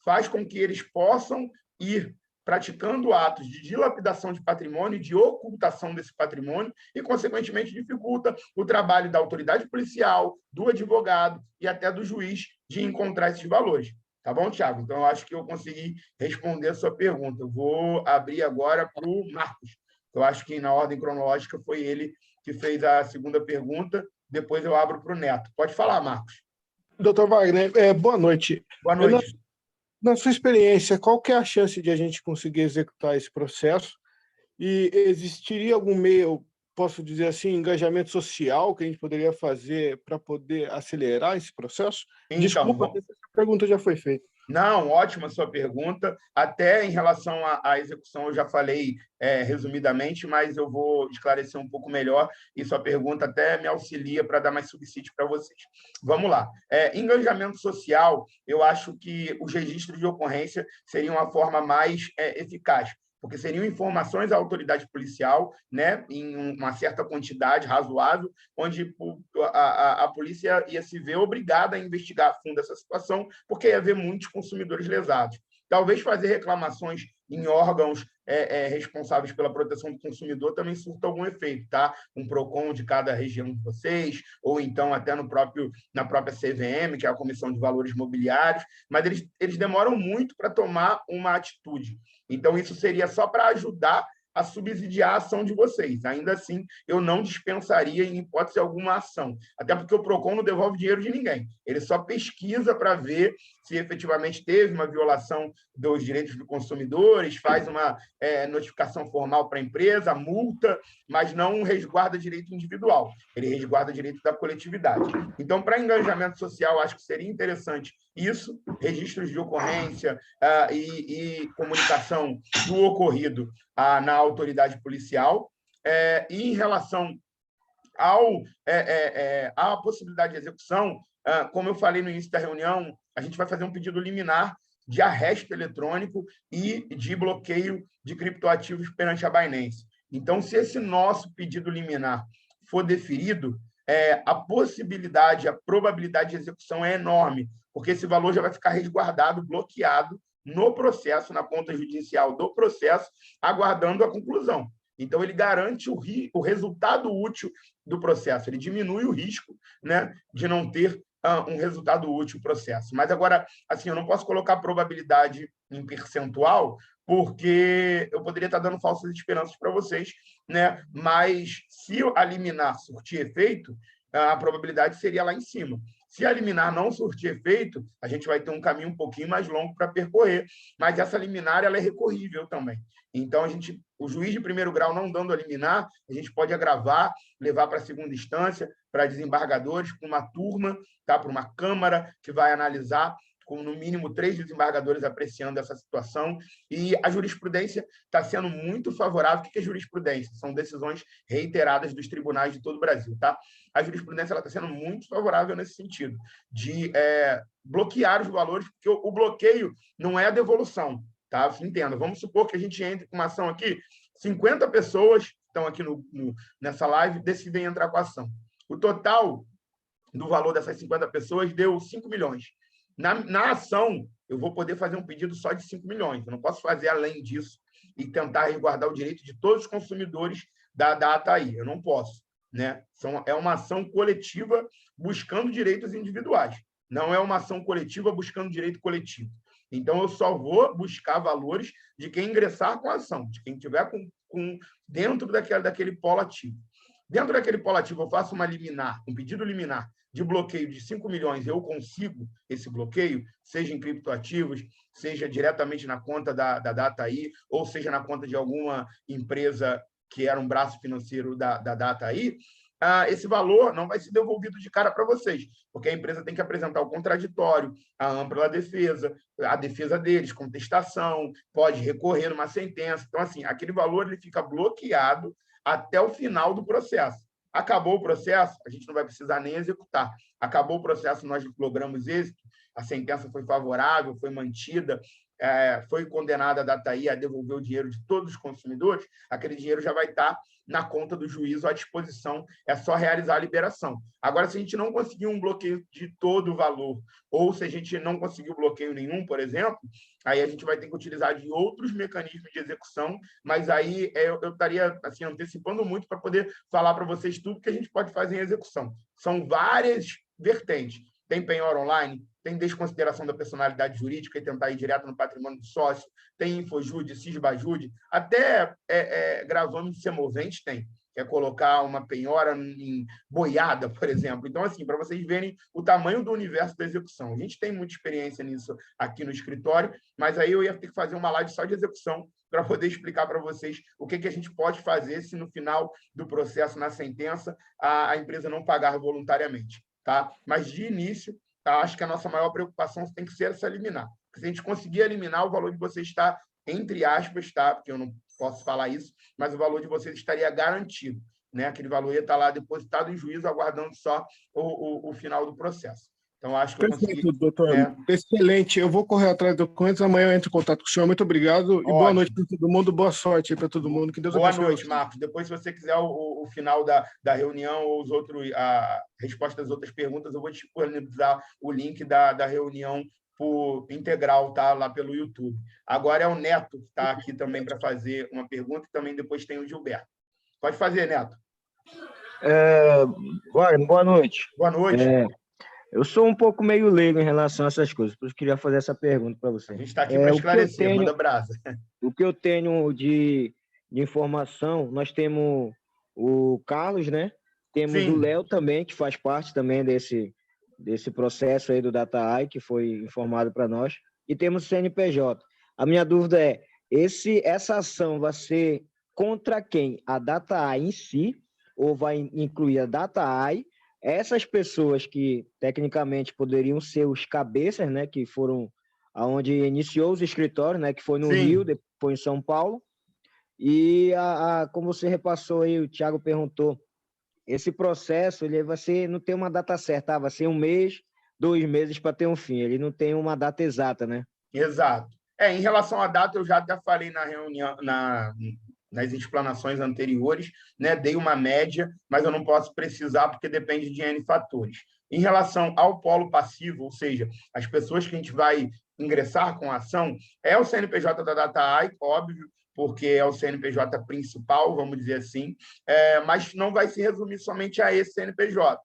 faz com que eles possam ir praticando atos de dilapidação de patrimônio, de ocultação desse patrimônio e, consequentemente, dificulta o trabalho da autoridade policial, do advogado e até do juiz de encontrar esses valores. Tá bom, Thiago? Então, eu acho que eu consegui responder a sua pergunta. Eu vou abrir agora para o Marcos. Eu acho que, na ordem cronológica, foi ele que fez a segunda pergunta. Depois eu abro para o Neto. Pode falar, Marcos. Doutor Wagner, boa noite. Boa noite. Na sua experiência, qual que é a chance de a gente conseguir executar esse processo? E existiria algum meio, posso dizer assim, engajamento social que a gente poderia fazer para poder acelerar esse processo? Então, desculpa, essa pergunta já foi feita. Não, ótima sua pergunta. Até em relação à execução, eu já falei resumidamente, mas eu vou esclarecer um pouco melhor e sua pergunta até me auxilia para dar mais subsídio para vocês. Vamos lá. Engajamento social, eu acho que os registros de ocorrência seriam a forma mais eficaz, porque seriam informações à autoridade policial, né, em uma certa quantidade razoável, onde a polícia ia se ver obrigada a investigar a fundo essa situação, porque ia haver muitos consumidores lesados. Talvez fazer reclamações em órgãos responsáveis pela proteção do consumidor também surta algum efeito, tá? Um PROCON de cada região de vocês, ou então até na própria CVM, que é a Comissão de Valores Mobiliários, mas eles demoram muito para tomar uma atitude. Então, isso seria só para ajudar a subsidiar a ação de vocês. Ainda assim, eu não dispensaria, em hipótese alguma, ação. Até porque o PROCON não devolve dinheiro de ninguém. Ele só pesquisa para ver se efetivamente teve uma violação dos direitos dos consumidores, faz uma notificação formal para a empresa, multa, mas não resguarda direito individual. Ele resguarda direito da coletividade. Então, para engajamento social, acho que seria interessante isso, registros de ocorrência e comunicação do ocorrido na autoridade policial. E em relação à possibilidade de execução, como eu falei no início da reunião, a gente vai fazer um pedido liminar de arresto eletrônico e de bloqueio de criptoativos perante a Binance. Então, se esse nosso pedido liminar for deferido, a possibilidade, a probabilidade de execução é enorme, porque esse valor já vai ficar resguardado, bloqueado no processo, na conta judicial do processo, aguardando a conclusão. Então, ele garante o resultado útil do processo, ele diminui o risco, né, de não ter um resultado útil do processo. Mas, agora, assim, eu não posso colocar probabilidade em percentual, porque eu poderia estar dando falsas esperanças para vocês, né? Mas, se a liminar surtir efeito, a probabilidade seria lá em cima. Se a liminar não surtir efeito, a gente vai ter um caminho um pouquinho mais longo para percorrer, mas essa liminar ela é recorrível também. Então, o juiz de primeiro grau não dando a liminar, a gente pode agravar, levar para a segunda instância, para desembargadores, para uma turma, tá? Para uma Câmara que vai analisar, com no mínimo 3 desembargadores apreciando essa situação, e a jurisprudência está sendo muito favorável. O que é jurisprudência? São decisões reiteradas dos tribunais de todo o Brasil. Tá? A jurisprudência está sendo muito favorável nesse sentido, de bloquear os valores, porque o bloqueio não é a devolução. Tá? Entenda, vamos supor que a gente entre com uma ação aqui, 50 pessoas estão aqui nessa live, decidem entrar com a ação. O total do valor dessas 50 pessoas deu 5 milhões. Na ação, eu vou poder fazer um pedido só de 5 milhões. Eu não posso fazer além disso e tentar resguardar o direito de todos os consumidores da ATAI. Eu não posso. Né? É uma ação coletiva buscando direitos individuais. Não é uma ação coletiva buscando direito coletivo. Então, eu só vou buscar valores de quem ingressar com a ação, de quem estiver dentro daquele polo ativo. Dentro daquele polo ativo, eu faço uma liminar, um pedido liminar de bloqueio de 5 milhões, eu consigo esse bloqueio, seja em criptoativos, seja diretamente na conta da ATAI, ou seja na conta de alguma empresa que era um braço financeiro da ATAI, esse valor não vai ser devolvido de cara para vocês, porque a empresa tem que apresentar o contraditório, a ampla defesa, a defesa deles, contestação, pode recorrer numa sentença. Então, assim, aquele valor ele fica bloqueado até o final do processo. Acabou o processo, a gente não vai precisar nem executar. Acabou o processo, nós logramos êxito, a sentença foi favorável, foi mantida, foi condenada a ATAI a devolver o dinheiro de todos os consumidores, aquele dinheiro já vai estar na conta do juízo à disposição, é só realizar a liberação. Agora, se a gente não conseguir um bloqueio de todo o valor, ou se a gente não conseguir bloqueio nenhum, por exemplo, aí a gente vai ter que utilizar de outros mecanismos de execução, mas aí eu estaria assim, antecipando muito para poder falar para vocês tudo que a gente pode fazer em execução. São várias vertentes. Tem penhora online, tem desconsideração da personalidade jurídica e tentar ir direto no patrimônio do sócio, tem Infojude, Cisbajude, até gravame de semovente tem, que é colocar uma penhora em boiada, por exemplo. Então, assim, para vocês verem o tamanho do universo da execução. A gente tem muita experiência nisso aqui no escritório, mas aí eu ia ter que fazer uma live só de execução para poder explicar para vocês o que a gente pode fazer se no final do processo, na sentença, a empresa não pagar voluntariamente. Tá? Mas, de início, acho que a nossa maior preocupação tem que ser essa liminar. Porque se a gente conseguir eliminar, o valor de vocês está, entre aspas, tá? Porque eu não posso falar isso, mas o valor de vocês estaria garantido. Né? Aquele valor ia estar lá depositado em juízo, aguardando só o final do processo. Então, acho que eu consegui... Perfeito, doutor. Excelente. Eu vou correr atrás dos documentos. Amanhã eu entro em contato com o senhor. Muito obrigado. Ótimo. E boa noite para todo mundo. Boa sorte para todo mundo. Que Deus abençoe. Boa noite, Marcos. Depois, se você quiser o final da reunião ou a resposta das outras perguntas, eu vou disponibilizar o link da reunião por integral, tá? Lá pelo YouTube. Agora é o Neto que está aqui também para fazer uma pergunta e também depois tem o Gilberto. Pode fazer, Neto. Boa noite. Boa noite. Eu sou um pouco meio leigo em relação a essas coisas, por isso queria fazer essa pergunta para você. A gente está aqui para esclarecer, manda brasa. O que eu tenho de informação, nós temos o Carlos, né? Temos Sim. O Léo também, que faz parte também desse processo aí do DataAI, que foi informado para nós, e temos o CNPJ. A minha dúvida é, essa ação vai ser contra quem? A DataAI em si, ou vai incluir a DataAI, essas pessoas que tecnicamente poderiam ser os cabeças, né, que foram aonde iniciou os escritórios, né, que foi no Sim. Rio, depois em São Paulo, e como você repassou aí, o Thiago perguntou, esse processo ele vai ser, não tem uma data certa, vai ser 1 mês, 2 meses para ter um fim, ele não tem uma data exata, né? Exato. Em relação à data, eu já até falei na reunião, nas explanações anteriores, né? Dei uma média, mas eu não posso precisar porque depende de N fatores. Em relação ao polo passivo, ou seja, as pessoas que a gente vai ingressar com a ação, é o CNPJ da DataAI, óbvio, porque é o CNPJ principal, vamos dizer assim, mas não vai se resumir somente a esse CNPJ.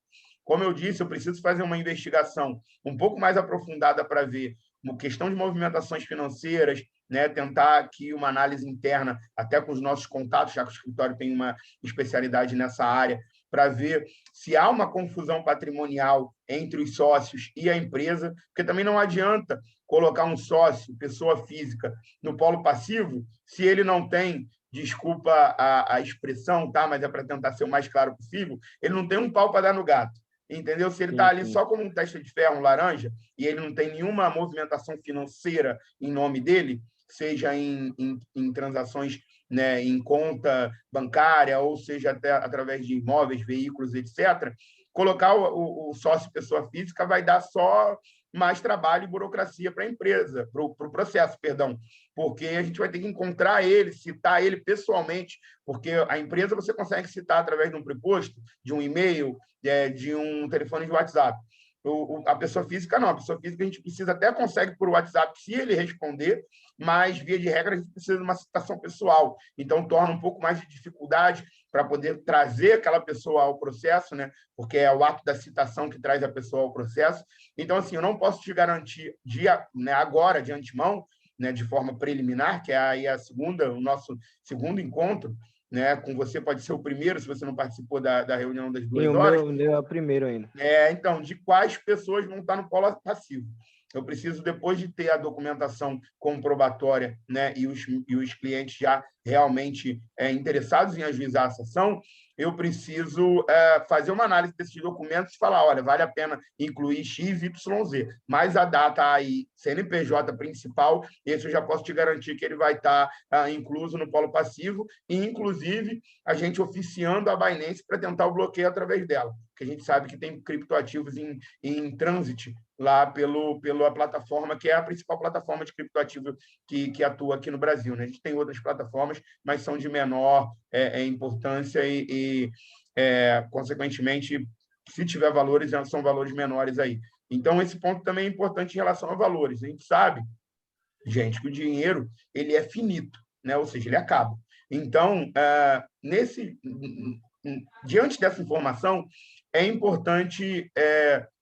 Como eu disse, eu preciso fazer uma investigação um pouco mais aprofundada para ver uma questão de movimentações financeiras, né, tentar aqui uma análise interna, até com os nossos contatos, já que o escritório tem uma especialidade nessa área, para ver se há uma confusão patrimonial entre os sócios e a empresa, porque também não adianta colocar um sócio, pessoa física, no polo passivo, se ele não tem, desculpa a expressão, tá? Mas é para tentar ser o mais claro possível, ele não tem um pau para dar no gato. Entendeu? Se ele está ali só como um testa de ferro, um laranja, e ele não tem nenhuma movimentação financeira em nome dele, seja em transações, né, em conta bancária, ou seja, até através de imóveis, veículos, etc., colocar o sócio pessoa física vai dar só mais trabalho e burocracia para a empresa, para o processo, perdão, porque a gente vai ter que encontrar ele, citar ele pessoalmente, porque a empresa você consegue citar através de um preposto, de um e-mail, de um telefone de WhatsApp. A pessoa física, não. A pessoa física a gente precisa, até consegue por WhatsApp, se ele responder, mas, via de regra, a gente precisa de uma citação pessoal. Então, torna um pouco mais de dificuldade para poder trazer aquela pessoa ao processo, né? Porque é o ato da citação que traz a pessoa ao processo. Então, assim, eu não posso te garantir agora, de antemão, né, de forma preliminar, que é aí o nosso segundo encontro, né, com você, pode ser o primeiro, se você não participou da reunião das 2 horas. O meu é o primeiro ainda. Então, de quais pessoas vão estar no polo passivo. Eu preciso, depois de ter a documentação comprobatória, né, e os clientes já realmente interessados em ajuizar a ação, eu preciso fazer uma análise desses documentos e falar, olha, vale a pena incluir X, Y, Z, mas a data aí, CNPJ principal, esse eu já posso te garantir que ele vai estar incluso no polo passivo, e, inclusive, a gente oficiando a Binance para tentar o bloqueio através dela, porque a gente sabe que tem criptoativos em trânsito lá pela plataforma, que é a principal plataforma de criptoativo que atua aqui no Brasil, né? A gente tem outras plataformas, mas são de menor importância e consequentemente, se tiver valores, são valores menores aí. Então, esse ponto também é importante em relação a valores. A gente sabe, gente, que o dinheiro ele é finito, né? Ou seja, ele acaba. Então, diante dessa informação, é importante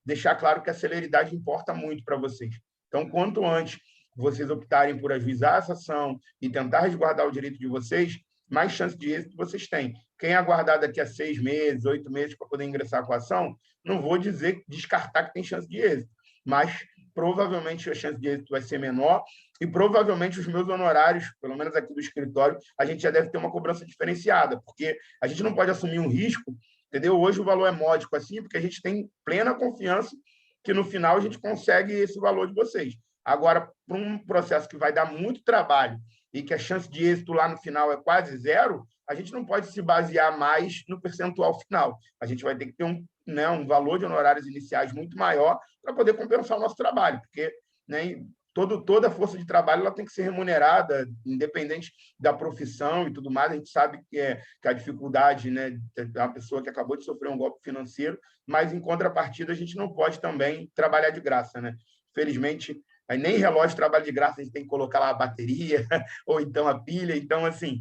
deixar claro que a celeridade importa muito para vocês. Então, quanto antes vocês optarem por ajuizar essa ação e tentar resguardar o direito de vocês, mais chance de êxito vocês têm. Quem aguardar daqui a 6 meses, 8 meses para poder ingressar com a ação, não vou descartar que tem chance de êxito, mas provavelmente a chance de êxito vai ser menor e provavelmente os meus honorários, pelo menos aqui do escritório, a gente já deve ter uma cobrança diferenciada, porque a gente não pode assumir um risco, entendeu? Hoje o valor é módico assim, porque a gente tem plena confiança que no final a gente consegue esse valor de vocês. Agora, para um processo que vai dar muito trabalho e que a chance de êxito lá no final é quase zero, a gente não pode se basear mais no percentual final. A gente vai ter que ter um valor de honorários iniciais muito maior para poder compensar o nosso trabalho, porque, né, toda a força de trabalho ela tem que ser remunerada, independente da profissão e tudo mais. A gente sabe que a dificuldade, né, da pessoa que acabou de sofrer um golpe financeiro, mas, em contrapartida, a gente não pode também trabalhar de graça, né? Felizmente, aí nem relógio trabalha de graça, a gente tem que colocar lá a bateria ou então a pilha. Então, assim,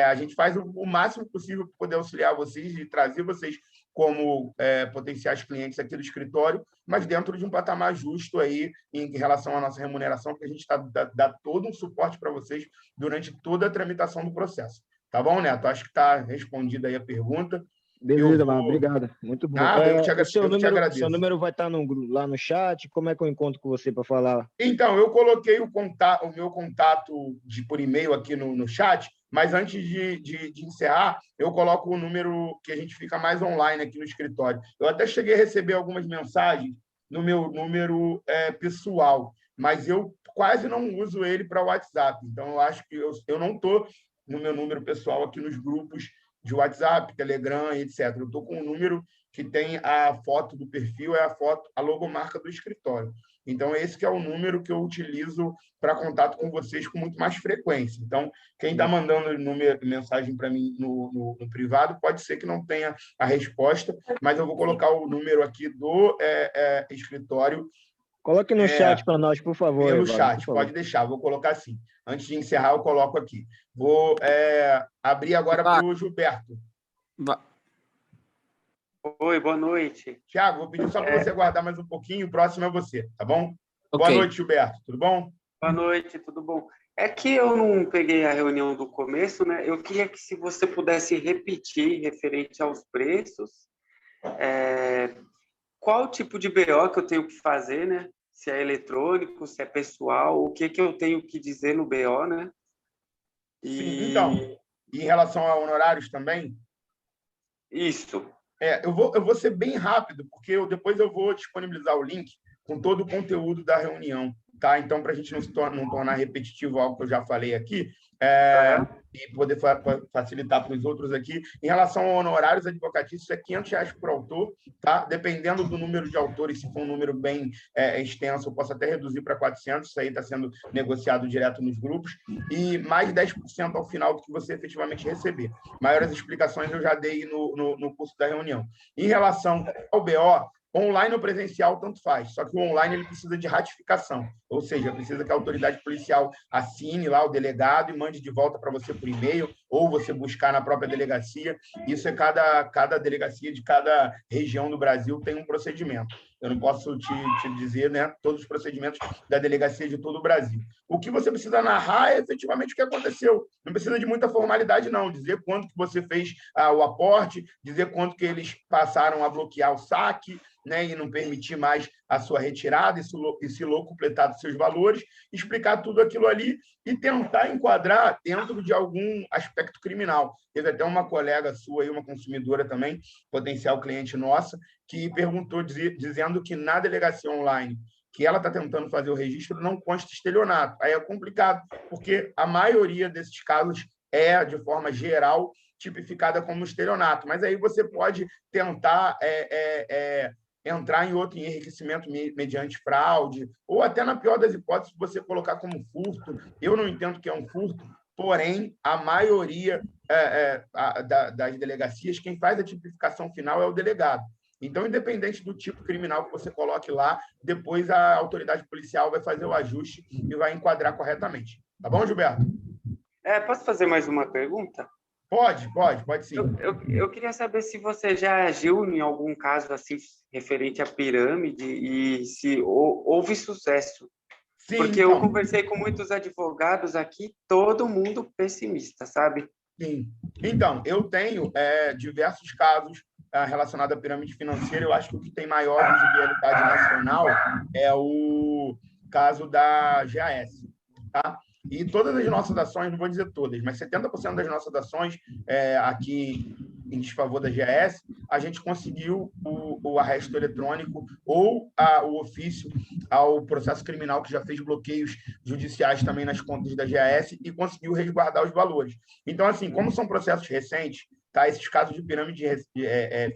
a gente faz o máximo possível para poder auxiliar vocês e trazer vocês como potenciais clientes aqui do escritório, mas dentro de um patamar justo aí em relação à nossa remuneração, porque a gente dá todo um suporte para vocês durante toda a tramitação do processo. Tá bom, Neto? Acho que está respondida aí a pergunta. Beleza, Mar, obrigado. Muito bom. Eu te agradeço. Seu número vai estar lá no chat? Como é que eu encontro com você para falar? Então, eu coloquei o meu contato por e-mail aqui no chat, mas antes de encerrar, eu coloco o número que a gente fica mais online aqui no escritório. Eu até cheguei a receber algumas mensagens no meu número pessoal, mas eu quase não uso ele para WhatsApp. Então, eu acho que eu não estou no meu número pessoal aqui nos grupos de WhatsApp, Telegram, etc. Eu estou com um número que tem a foto do perfil, a logomarca do escritório. Então, esse que é o número que eu utilizo para contato com vocês com muito mais frequência. Então, quem está mandando mensagem para mim no privado, pode ser que não tenha a resposta, mas eu vou colocar o número aqui do escritório. Coloque no chat para nós, por favor. Pelo chat, pode deixar. Vou colocar assim. Antes de encerrar, eu coloco aqui. Vou abrir agora para o Gilberto. Oi, boa noite. Tiago, vou pedir só para você aguardar mais um pouquinho. O próximo é você, tá bom? Okay. Boa noite, Gilberto. Tudo bom? Boa noite, tudo bom? É que eu não peguei a reunião do começo, né? Eu queria que se você pudesse repetir referente aos preços, qual tipo de BO que eu tenho que fazer, né? Se é eletrônico, se é pessoal, o que que eu tenho que dizer no BO, né? Sim, então, em relação a honorários também, Isso. eu vou ser bem rápido, porque depois eu vou disponibilizar o link com todo o conteúdo da reunião, tá? Então, para a gente não tornar repetitivo algo que eu já falei aqui, e poder facilitar para os outros aqui, em relação a honorários advocatícios, é R$500 por autor, tá? Dependendo do número de autores, se for um número bem extenso, eu posso até reduzir para 400, isso aí está sendo negociado direto nos grupos, e mais 10% ao final do que você efetivamente receber. Maiores explicações eu já dei no curso da reunião. Em relação ao BO, online ou presencial, tanto faz. Só que o online ele precisa de ratificação, ou seja, precisa que a autoridade policial assine lá o delegado e mande de volta para você por e-mail, ou você buscar na própria delegacia. Isso é cada delegacia de cada região do Brasil tem um procedimento. Eu não posso te dizer, né, todos os procedimentos da delegacia de todo o Brasil. O que você precisa narrar é efetivamente o que aconteceu. Não precisa de muita formalidade, não. Dizer quanto que você fez o aporte, dizer quanto que eles passaram a bloquear o saque, né, e não permitir mais a sua retirada, e se locupletar dos seus valores, explicar tudo aquilo ali e tentar enquadrar dentro de algum aspecto criminal. Teve até uma colega sua, aí, uma consumidora também, potencial cliente nossa, que perguntou, dizendo que na delegacia online que ela está tentando fazer o registro não consta estelionato. Aí é complicado, porque a maioria desses casos é, de forma geral, tipificada como estelionato. Mas aí você pode tentar entrar em outro enriquecimento mediante fraude, ou até, na pior das hipóteses, você colocar como furto. Eu não entendo que é um furto, porém, a maioria das delegacias, quem faz a tipificação final é o delegado. Então, independente do tipo criminal que você coloque lá, depois a autoridade policial vai fazer o ajuste e vai enquadrar corretamente. Tá bom, Gilberto? Posso fazer mais uma pergunta? Pode sim. Eu queria saber se você já agiu em algum caso assim referente à pirâmide e se houve sucesso. Sim, porque então, eu conversei com muitos advogados aqui, todo mundo pessimista, sabe? Sim. Então, eu tenho diversos casos relacionados à pirâmide financeira. Eu acho que o que tem maior visibilidade nacional é o caso da GAS, tá? E todas as nossas ações, não vou dizer todas, mas 70% das nossas ações aqui em desfavor da GAS, a gente conseguiu o arresto eletrônico ou o ofício ao processo criminal que já fez bloqueios judiciais também nas contas da GAS e conseguiu resguardar os valores. Então, assim, como são processos recentes, tá? Esses casos de pirâmide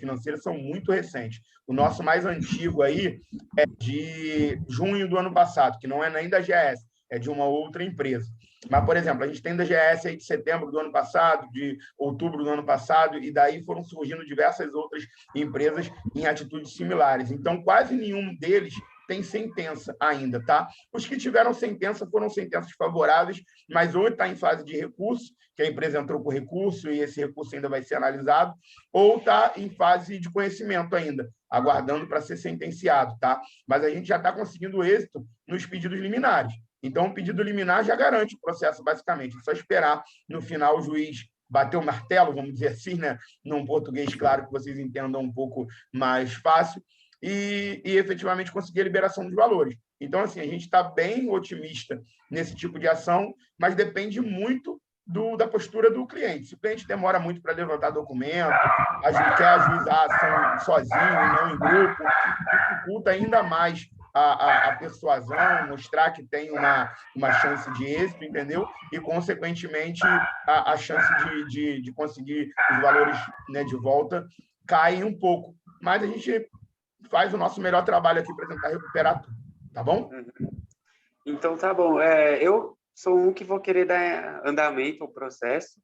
financeira são muito recentes. O nosso mais antigo aí é de junho do ano passado, que não é nem da GAS, é de uma outra empresa. Mas, por exemplo, a gente tem da GS aí de setembro do ano passado, de outubro do ano passado, e daí foram surgindo diversas outras empresas em atitudes similares. Então, quase nenhum deles tem sentença ainda, tá? Os que tiveram sentença foram sentenças favoráveis, mas ou está em fase de recurso, que a empresa entrou com recurso e esse recurso ainda vai ser analisado, ou está em fase de conhecimento ainda, aguardando para ser sentenciado, tá? Mas a gente já está conseguindo êxito nos pedidos liminares. Então, o pedido liminar já garante o processo, basicamente. É só esperar, no final, o juiz bater o martelo, vamos dizer assim, né? Num português, claro, que vocês entendam um pouco mais fácil, e efetivamente conseguir a liberação dos valores. Então, assim, a gente está bem otimista nesse tipo de ação, mas depende muito da postura do cliente. Se o cliente demora muito para levantar documento, quer ajuizar a ação sozinho e não em grupo, dificulta ainda mais a persuasão, mostrar que tem uma chance de êxito, entendeu? E, consequentemente, a chance de conseguir os valores, né, de volta cai um pouco. Mas a gente faz o nosso melhor trabalho aqui para tentar recuperar tudo, tá bom? Então, tá bom. Eu sou um que vou querer dar andamento ao processo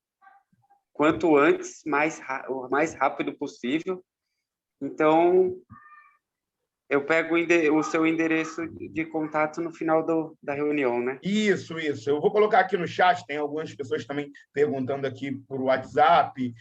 quanto antes, o mais rápido possível. Então, Eu pego o seu endereço de contato no final da reunião, né? Isso. Eu vou colocar aqui no chat, tem algumas pessoas também perguntando aqui por WhatsApp,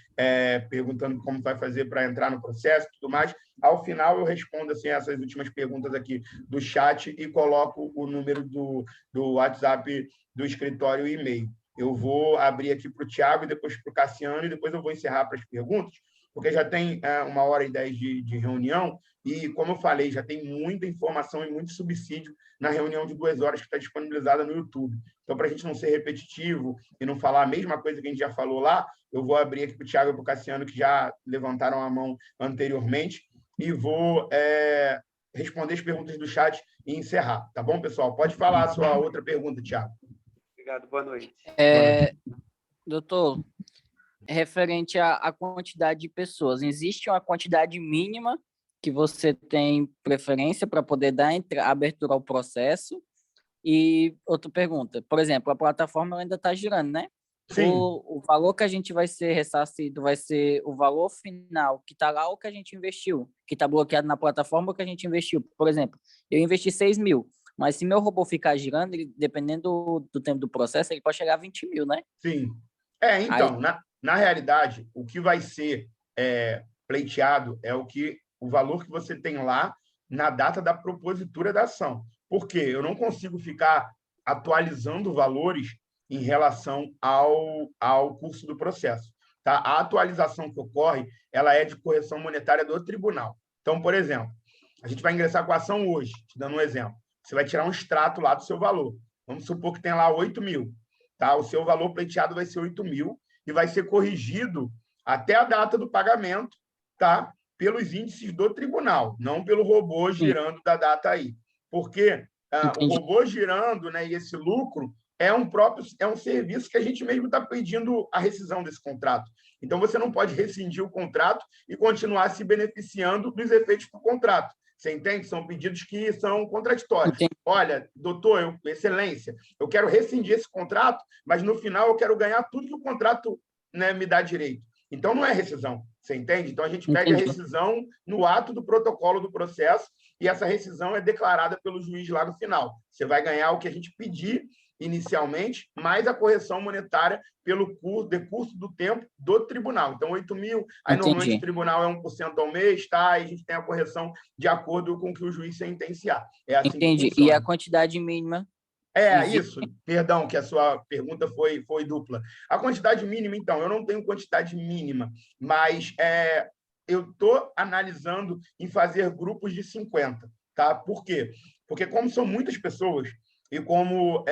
perguntando como vai fazer para entrar no processo e tudo mais. Ao final, eu respondo assim, essas últimas perguntas aqui do chat e coloco o número do WhatsApp do escritório e e-mail. Eu vou abrir aqui para o Thiago e depois para o Cassiano, e depois eu vou encerrar para as perguntas, porque já tem 1h10 de reunião, e, como eu falei, já tem muita informação e muito subsídio na reunião de 2 horas que está disponibilizada no YouTube. Então, para a gente não ser repetitivo e não falar a mesma coisa que a gente já falou lá, eu vou abrir aqui para o Thiago e para o Cassiano, que já levantaram a mão anteriormente, e vou responder as perguntas do chat e encerrar. Tá bom, pessoal? Pode falar a sua outra pergunta, Thiago. Obrigado, boa noite. Doutor, referente à quantidade de pessoas, existe uma quantidade mínima que você tem preferência para poder dar abertura ao processo? E outra pergunta, por exemplo, a plataforma ainda está girando, né? Sim. O valor que a gente vai ser ressarcido vai ser o valor final que está lá ou que a gente investiu, que está bloqueado na plataforma ou que a gente investiu. Por exemplo, eu investi 6 mil, mas se meu robô ficar girando, ele, dependendo do tempo do processo, ele pode chegar a 20 mil, né? Sim. Então, na realidade, o que vai ser pleiteado é o valor que você tem lá na data da propositura da ação. Por quê? Eu não consigo ficar atualizando valores em relação ao curso do processo. Tá? A atualização que ocorre, ela é de correção monetária do tribunal. Então, por exemplo, a gente vai ingressar com a ação hoje, te dando um exemplo. Você vai tirar um extrato lá do seu valor. Vamos supor que tem lá 8 mil. Tá? O seu valor pleiteado vai ser 8 mil e vai ser corrigido até a data do pagamento, tá? Pelos índices do tribunal, não pelo robô girando da data aí. Porque o robô girando, né, e esse lucro é um serviço que a gente mesmo está pedindo a rescisão desse contrato. Então, você não pode rescindir o contrato e continuar se beneficiando dos efeitos do contrato. Você entende? São pedidos que são contraditórios. Entendi. Olha, doutor, excelência, eu quero rescindir esse contrato, mas no final eu quero ganhar tudo que o contrato, né, me dá direito. Então, não é rescisão, você entende? Então, a gente pede a rescisão no ato do protocolo do processo e essa rescisão é declarada pelo juiz lá no final. Você vai ganhar o que a gente pedir inicialmente, mais a correção monetária pelo decurso do tempo do tribunal. Então, 8 mil, aí normalmente o tribunal é 1% ao mês, tá? Aí a gente tem a correção de acordo com o que o juiz sentenciar. É assim que funciona. E a quantidade mínima? Isso. Perdão, que a sua pergunta foi dupla. A quantidade mínima, então, eu não tenho quantidade mínima, mas eu estou analisando em fazer grupos de 50, tá? Por quê? Porque como são muitas pessoas e como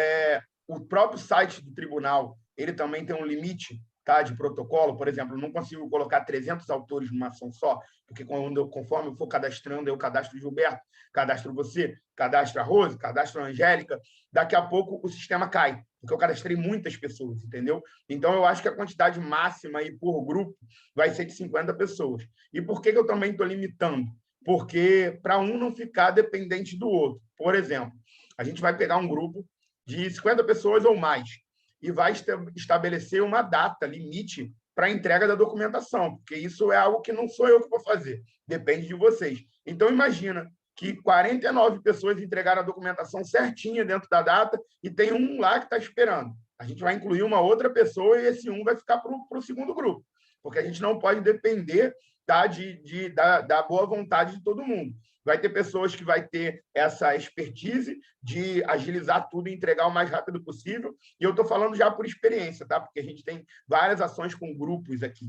o próprio site do tribunal ele também tem um limite, tá, de protocolo, por exemplo, eu não consigo colocar 300 autores numa ação só, porque conforme eu for cadastrando, eu cadastro Gilberto, cadastro você, cadastro a Rose, cadastro a Angélica, daqui a pouco o sistema cai, porque eu cadastrei muitas pessoas, entendeu? Então, eu acho que a quantidade máxima aí por grupo vai ser de 50 pessoas. E por que eu também estou limitando? Porque para um não ficar dependente do outro. Por exemplo, a gente vai pegar um grupo de 50 pessoas ou mais e vai estabelecer uma data limite para a entrega da documentação, porque isso é algo que não sou eu que vou fazer, depende de vocês. Então, imagina que 49 pessoas entregaram a documentação certinha dentro da data e tem um lá que está esperando. A gente vai incluir uma outra pessoa e esse um vai ficar para o segundo grupo, porque a gente não pode depender da boa vontade de todo mundo. Vai ter pessoas que vai ter essa expertise de agilizar tudo e entregar o mais rápido possível. E eu estou falando já por experiência, tá? Porque a gente tem várias ações com grupos aqui.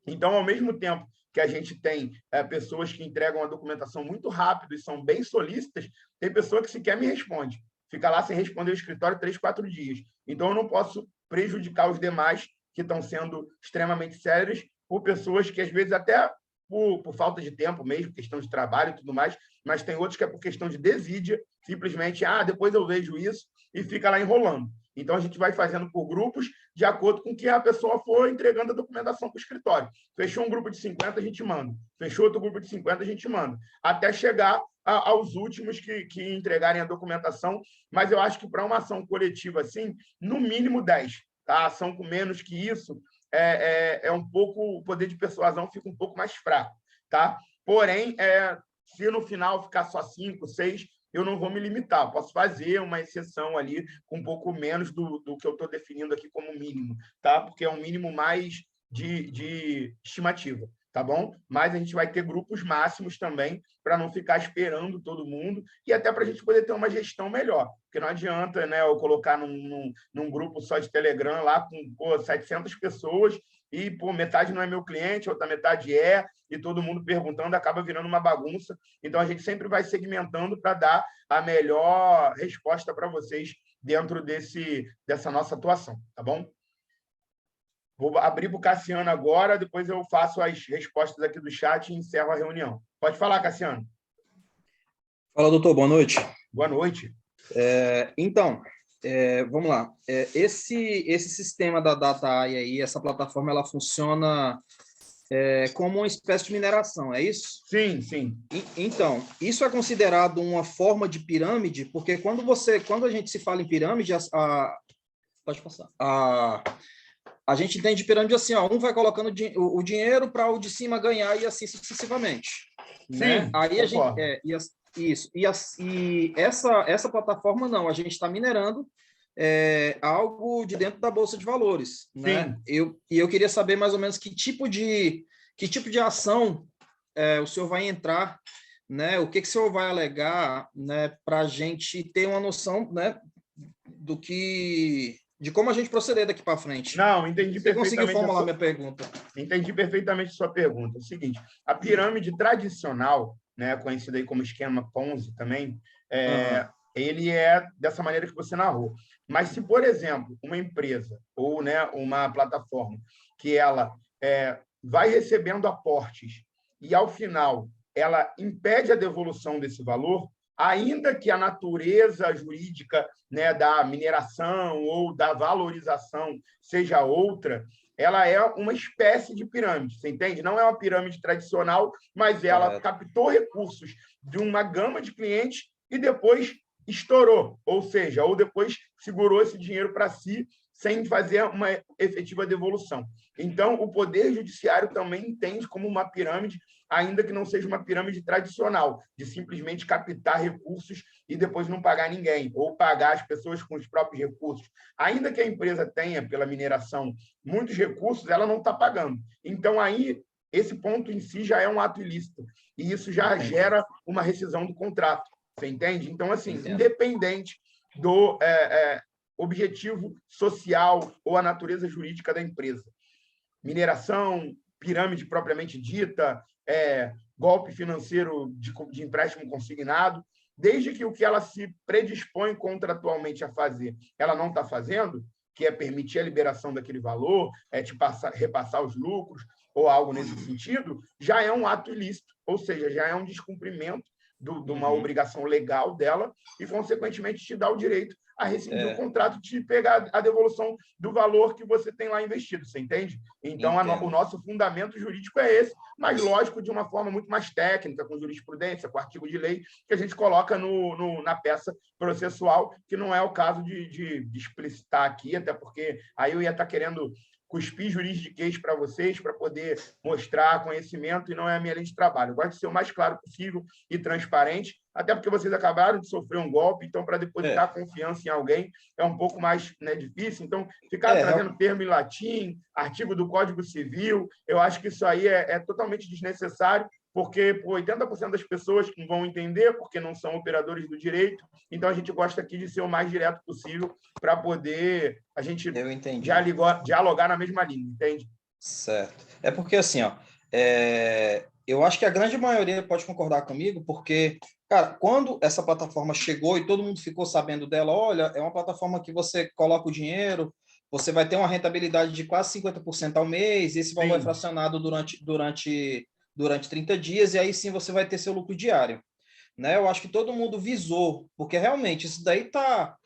Então, ao mesmo tempo que a gente tem pessoas que entregam a documentação muito rápido e são bem solícitas, tem pessoa que sequer me responde. Fica lá sem responder o escritório 3, 4 dias. Então, eu não posso prejudicar os demais que estão sendo extremamente sérios por pessoas que, às vezes, até por falta de tempo mesmo, questão de trabalho e tudo mais, mas tem outros que é por questão de desídia, simplesmente, depois eu vejo isso, e fica lá enrolando. Então, a gente vai fazendo por grupos de acordo com que a pessoa for entregando a documentação para o escritório. Fechou um grupo de 50, a gente manda. Fechou outro grupo de 50, a gente manda. Até chegar aos últimos que entregarem a documentação, mas eu acho que para uma ação coletiva assim, no mínimo 10. Tá? Ação com menos que isso, um pouco, o poder de persuasão fica um pouco mais fraco, tá? Porém, Se no final ficar só 5, 6, eu não vou me limitar. Eu posso fazer uma exceção ali com um pouco menos do que eu estou definindo aqui como mínimo, tá? Porque é um mínimo mais de estimativa, tá bom? Mas a gente vai ter grupos máximos também para não ficar esperando todo mundo e até para a gente poder ter uma gestão melhor. Porque não adianta, né, eu colocar num grupo só de Telegram lá com 700 pessoas e metade não é meu cliente, outra metade é, e todo mundo perguntando, acaba virando uma bagunça. Então, a gente sempre vai segmentando para dar a melhor resposta para vocês dentro dessa nossa atuação, tá bom? Vou abrir para o Cassiano agora, depois eu faço as respostas aqui do chat e encerro a reunião. Pode falar, Cassiano. Fala, doutor, boa noite. Boa noite. Então, vamos lá. Esse sistema da DataAI aí, essa plataforma, ela funciona como uma espécie de mineração, é isso? Sim, sim. Então, isso é considerado uma forma de pirâmide, porque quando a gente se fala em pirâmide, pode passar. A gente entende pirâmide assim, ó, um vai colocando o dinheiro para o de cima ganhar e assim sucessivamente. Sim, né? Aí a concordo. gente e essa plataforma não, a gente está minerando algo de dentro da Bolsa de Valores, né? Eu queria saber mais ou menos que tipo de ação o senhor vai entrar, né? O que o senhor vai alegar, né? Para a gente ter uma noção, né? De como a gente proceder daqui para frente. Não, entendi Você perfeitamente. conseguiu formular minha pergunta? Entendi perfeitamente a sua pergunta. É o seguinte, a pirâmide tradicional, né, conhecida aí como esquema Ponzi também, ele é dessa maneira que você narrou. Mas se, por exemplo, uma empresa ou, né, uma plataforma que ela vai recebendo aportes e, ao final, ela impede a devolução desse valor, ainda que a natureza jurídica, né, da mineração ou da valorização seja outra, ela é uma espécie de pirâmide, você entende? Não é uma pirâmide tradicional, mas ela captou recursos de uma gama de clientes e depois estourou, ou seja, ou depois segurou esse dinheiro para si sem fazer uma efetiva devolução. Então, o Poder Judiciário também entende como uma pirâmide, ainda que não seja uma pirâmide tradicional, de simplesmente captar recursos e depois não pagar ninguém, ou pagar as pessoas com os próprios recursos. Ainda que a empresa tenha, pela mineração, muitos recursos, ela não está pagando. Então, aí, esse ponto em si já é um ato ilícito, e isso já gera uma rescisão do contrato, você entende? Então, assim, independente do objetivo social ou a natureza jurídica da empresa, mineração, pirâmide propriamente dita, golpe financeiro de empréstimo consignado, desde que o que ela se predispõe contratualmente a fazer, ela não está fazendo, que é permitir a liberação daquele valor, repassar os lucros ou algo nesse sentido, já é um ato ilícito, ou seja, já é um descumprimento de uma obrigação legal dela e, consequentemente, te dá o direito a rescindir o contrato, de pegar a devolução do valor que você tem lá investido, você entende? Então, o nosso fundamento jurídico é esse, mas, lógico, de uma forma muito mais técnica, com jurisprudência, com artigo de lei, que a gente coloca na peça processual, que não é o caso de explicitar aqui, até porque aí eu ia estar querendo cuspir juridiquês para vocês, para poder mostrar conhecimento, e não é a minha linha de trabalho. Eu gosto de ser o mais claro possível e transparente, até porque vocês acabaram de sofrer um golpe, então, para depositar confiança em alguém é um pouco mais, né, difícil. Então, ficar trazendo termo em latim, artigo do Código Civil, eu acho que isso aí é totalmente desnecessário, porque 80% das pessoas não vão entender, porque não são operadores do direito. Então, a gente gosta aqui de ser o mais direto possível para poder a gente dialogar na mesma língua, entende? Certo. É porque, assim, ó, eu acho que a grande maioria pode concordar comigo, porque, cara, quando essa plataforma chegou e todo mundo ficou sabendo dela, olha, é uma plataforma que você coloca o dinheiro, você vai ter uma rentabilidade de quase 50% ao mês, esse valor é fracionado durante 30 dias, e aí sim você vai ter seu lucro diário. Né? Eu acho que todo mundo visou, porque realmente isso daí está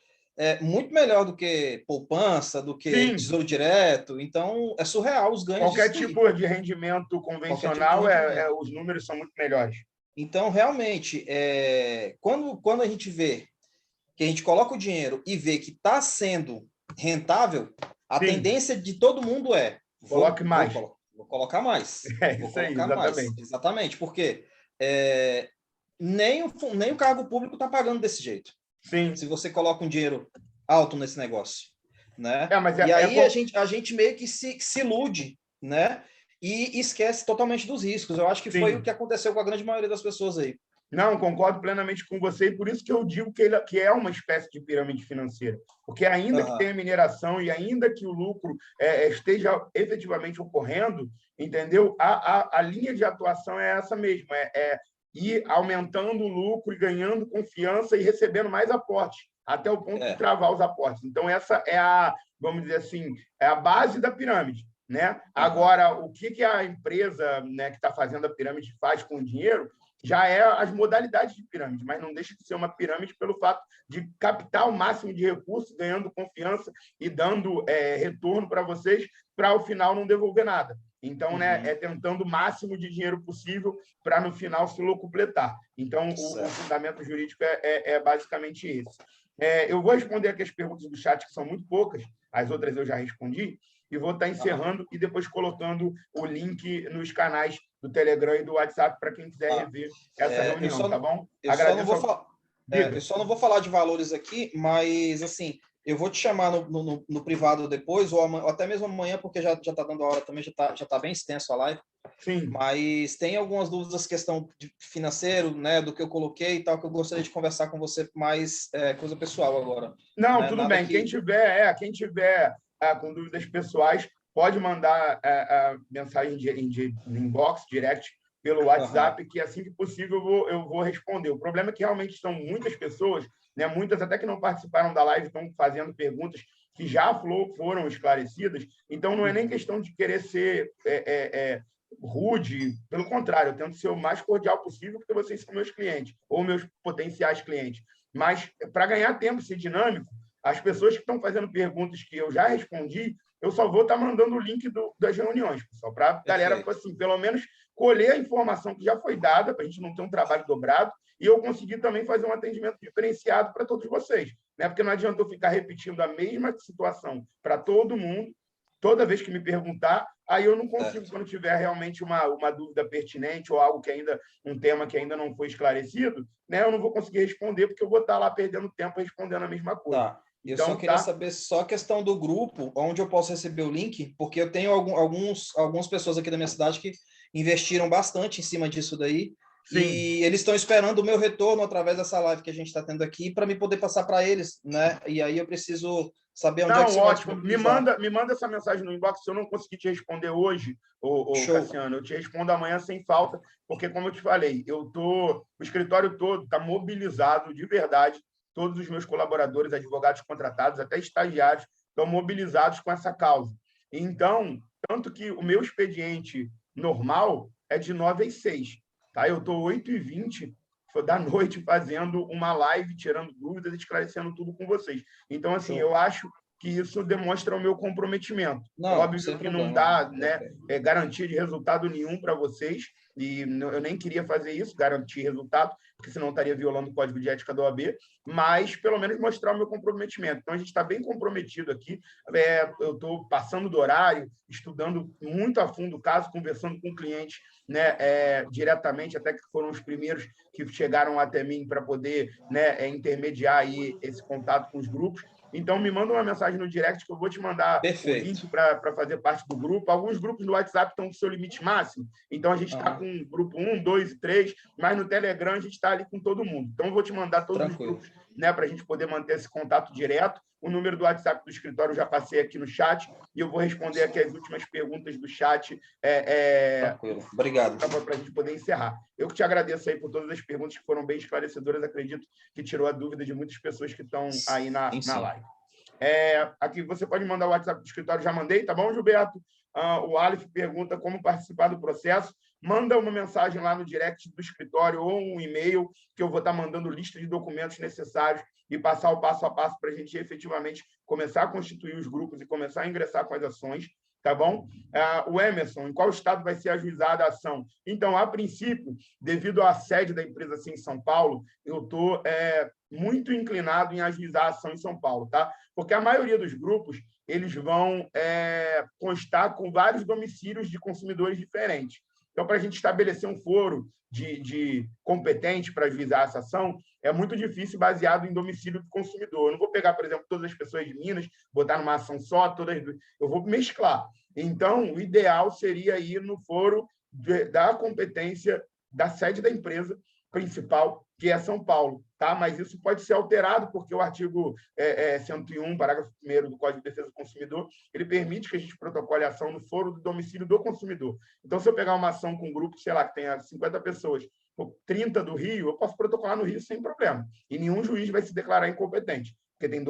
muito melhor do que poupança, do que tesouro direto, então é surreal os ganhos. Qualquer tipo de rendimento convencional, os números são muito melhores. Então, realmente, quando a gente vê que a gente coloca o dinheiro e vê que está sendo rentável, a tendência de todo mundo coloque mais. Vou colocar mais. Isso aí, exatamente. Exatamente, porque nem o cargo público está pagando desse jeito. Sim. Se você coloca um dinheiro alto nesse negócio, né? Mas e aí a gente meio que se ilude, né? E esquece totalmente dos riscos. Eu acho que foi o que aconteceu com a grande maioria das pessoas aí. Não, concordo plenamente com você, e por isso que eu digo que é uma espécie de pirâmide financeira. Porque ainda que tenha mineração e ainda que o lucro esteja efetivamente ocorrendo, entendeu? A linha de atuação é essa mesma, ir aumentando o lucro e ganhando confiança e recebendo mais aportes, até o ponto de travar os aportes. Então, essa é vamos dizer assim, é a base da pirâmide, né? Agora, o que a empresa, né, que está fazendo a pirâmide faz com o dinheiro já é as modalidades de pirâmide, mas não deixa de ser uma pirâmide pelo fato de captar o máximo de recursos, ganhando confiança e dando retorno para vocês, para ao final não devolver nada. Então, né, tentando o máximo de dinheiro possível para no final se locupletar. Então, o fundamento jurídico é basicamente esse. Eu vou responder aqui as perguntas do chat, que são muito poucas, as outras eu já respondi, e vou estar encerrando e depois colocando o link nos canais do Telegram e do WhatsApp para quem quiser rever essa reunião, tá bom? Eu só não vou falar de valores aqui, mas, assim, eu vou te chamar no privado depois, ou até mesmo amanhã, porque já está dando a hora também, já tá bem extenso a live. Sim. Mas tem algumas dúvidas, questão de financeiro, né, do que eu coloquei e tal, que eu gostaria de conversar com você mais coisa pessoal agora. Não, né? Tudo bem. Quem tiver com dúvidas pessoais, pode mandar mensagem de inbox, direct, pelo WhatsApp, que assim que possível eu vou responder. O problema é que realmente são muitas pessoas, né, muitas até que não participaram da live, estão fazendo perguntas que já foram esclarecidas, então não é nem questão de querer ser rude, pelo contrário, eu tento ser o mais cordial possível, porque vocês são meus clientes, ou meus potenciais clientes. Mas, para ganhar tempo e ser dinâmico, as pessoas que estão fazendo perguntas que eu já respondi, eu só vou estar mandando o link das reuniões, pessoal, para a galera, assim, pelo menos, colher a informação que já foi dada, para a gente não ter um trabalho dobrado, e eu conseguir também fazer um atendimento diferenciado para todos vocês, né? Porque não adianta eu ficar repetindo a mesma situação para todo mundo, toda vez que me perguntar, aí eu não consigo, quando tiver realmente uma dúvida pertinente ou algo que ainda, um tema que ainda não foi esclarecido, né? Eu não vou conseguir responder, porque eu vou estar lá perdendo tempo respondendo a mesma coisa. Tá. Eu só queria saber só a questão do grupo, onde eu posso receber o link, porque eu tenho algumas pessoas aqui da minha cidade que investiram bastante em cima disso daí. Sim. E eles estão esperando o meu retorno através dessa live que a gente está tendo aqui para me poder passar para eles, né? E aí eu preciso saber onde é que você ótimo. Me manda essa mensagem no inbox. Se eu não conseguir te responder hoje, Cassiano, eu te respondo amanhã sem falta, porque, como eu te falei, o escritório todo está mobilizado de verdade. Todos os meus colaboradores, advogados contratados, até estagiários, estão mobilizados com essa causa. Então, tanto que o meu expediente normal é de 9 às 6. Tá? Eu estou 8h20 da noite fazendo uma live, tirando dúvidas e esclarecendo tudo com vocês. Então, assim, eu acho que isso demonstra o meu comprometimento. Óbvio que não dá, né, garantia de resultado nenhum para vocês, e eu nem queria fazer isso, garantir resultado, porque senão estaria violando o código de ética da OAB, mas pelo menos mostrar o meu comprometimento. Então, a gente está bem comprometido aqui. Eu estou passando do horário, estudando muito a fundo o caso, conversando com clientes, né, diretamente, até que foram os primeiros que chegaram até mim para poder, né, intermediar aí esse contato com os grupos. Então, me manda uma mensagem no direct que eu vou te mandar o link para fazer parte do grupo. Alguns grupos no WhatsApp estão com seu limite máximo, então a gente está com grupo 1, 2 e 3, mas no Telegram a gente está ali com todo mundo. Então, eu vou te mandar todos os grupos, né, para a gente poder manter esse contato direto. O número do WhatsApp do escritório eu já passei aqui no chat e eu vou responder aqui as últimas perguntas do chat. Tranquilo. Obrigado. Para a gente poder encerrar. Eu que te agradeço aí por todas as perguntas que foram bem esclarecedoras. Acredito que tirou a dúvida de muitas pessoas que estão aí na live. Aqui você pode mandar o WhatsApp do escritório, já mandei, tá bom, Gilberto? O Aleph pergunta como participar do processo. Manda uma mensagem lá no direct do escritório ou um e-mail que eu vou estar mandando lista de documentos necessários e passar o passo a passo para a gente efetivamente começar a constituir os grupos e começar a ingressar com as ações, tá bom? O Emerson, em qual estado vai ser ajuizada a ação? Então, a princípio, devido à sede da empresa assim, em São Paulo, eu estou muito inclinado em ajuizar a ação em São Paulo, tá? Porque a maioria dos grupos eles vão constar com vários domicílios de consumidores diferentes. Então, para a gente estabelecer um foro de competente para ajuizar essa ação, é muito difícil baseado em domicílio do consumidor. Eu não vou pegar, por exemplo, todas as pessoas de Minas, botar numa ação só, eu vou mesclar. Então, o ideal seria ir no foro da competência da sede da empresa principal, que é São Paulo, tá? Mas isso pode ser alterado, porque o artigo 101, parágrafo 1º do Código de Defesa do Consumidor, ele permite que a gente protocole a ação no foro do domicílio do consumidor. Então, se eu pegar uma ação com um grupo, sei lá, que tenha 50 pessoas, 30 do Rio, eu posso protocolar no Rio sem problema. E nenhum juiz vai se declarar incompetente, porque tem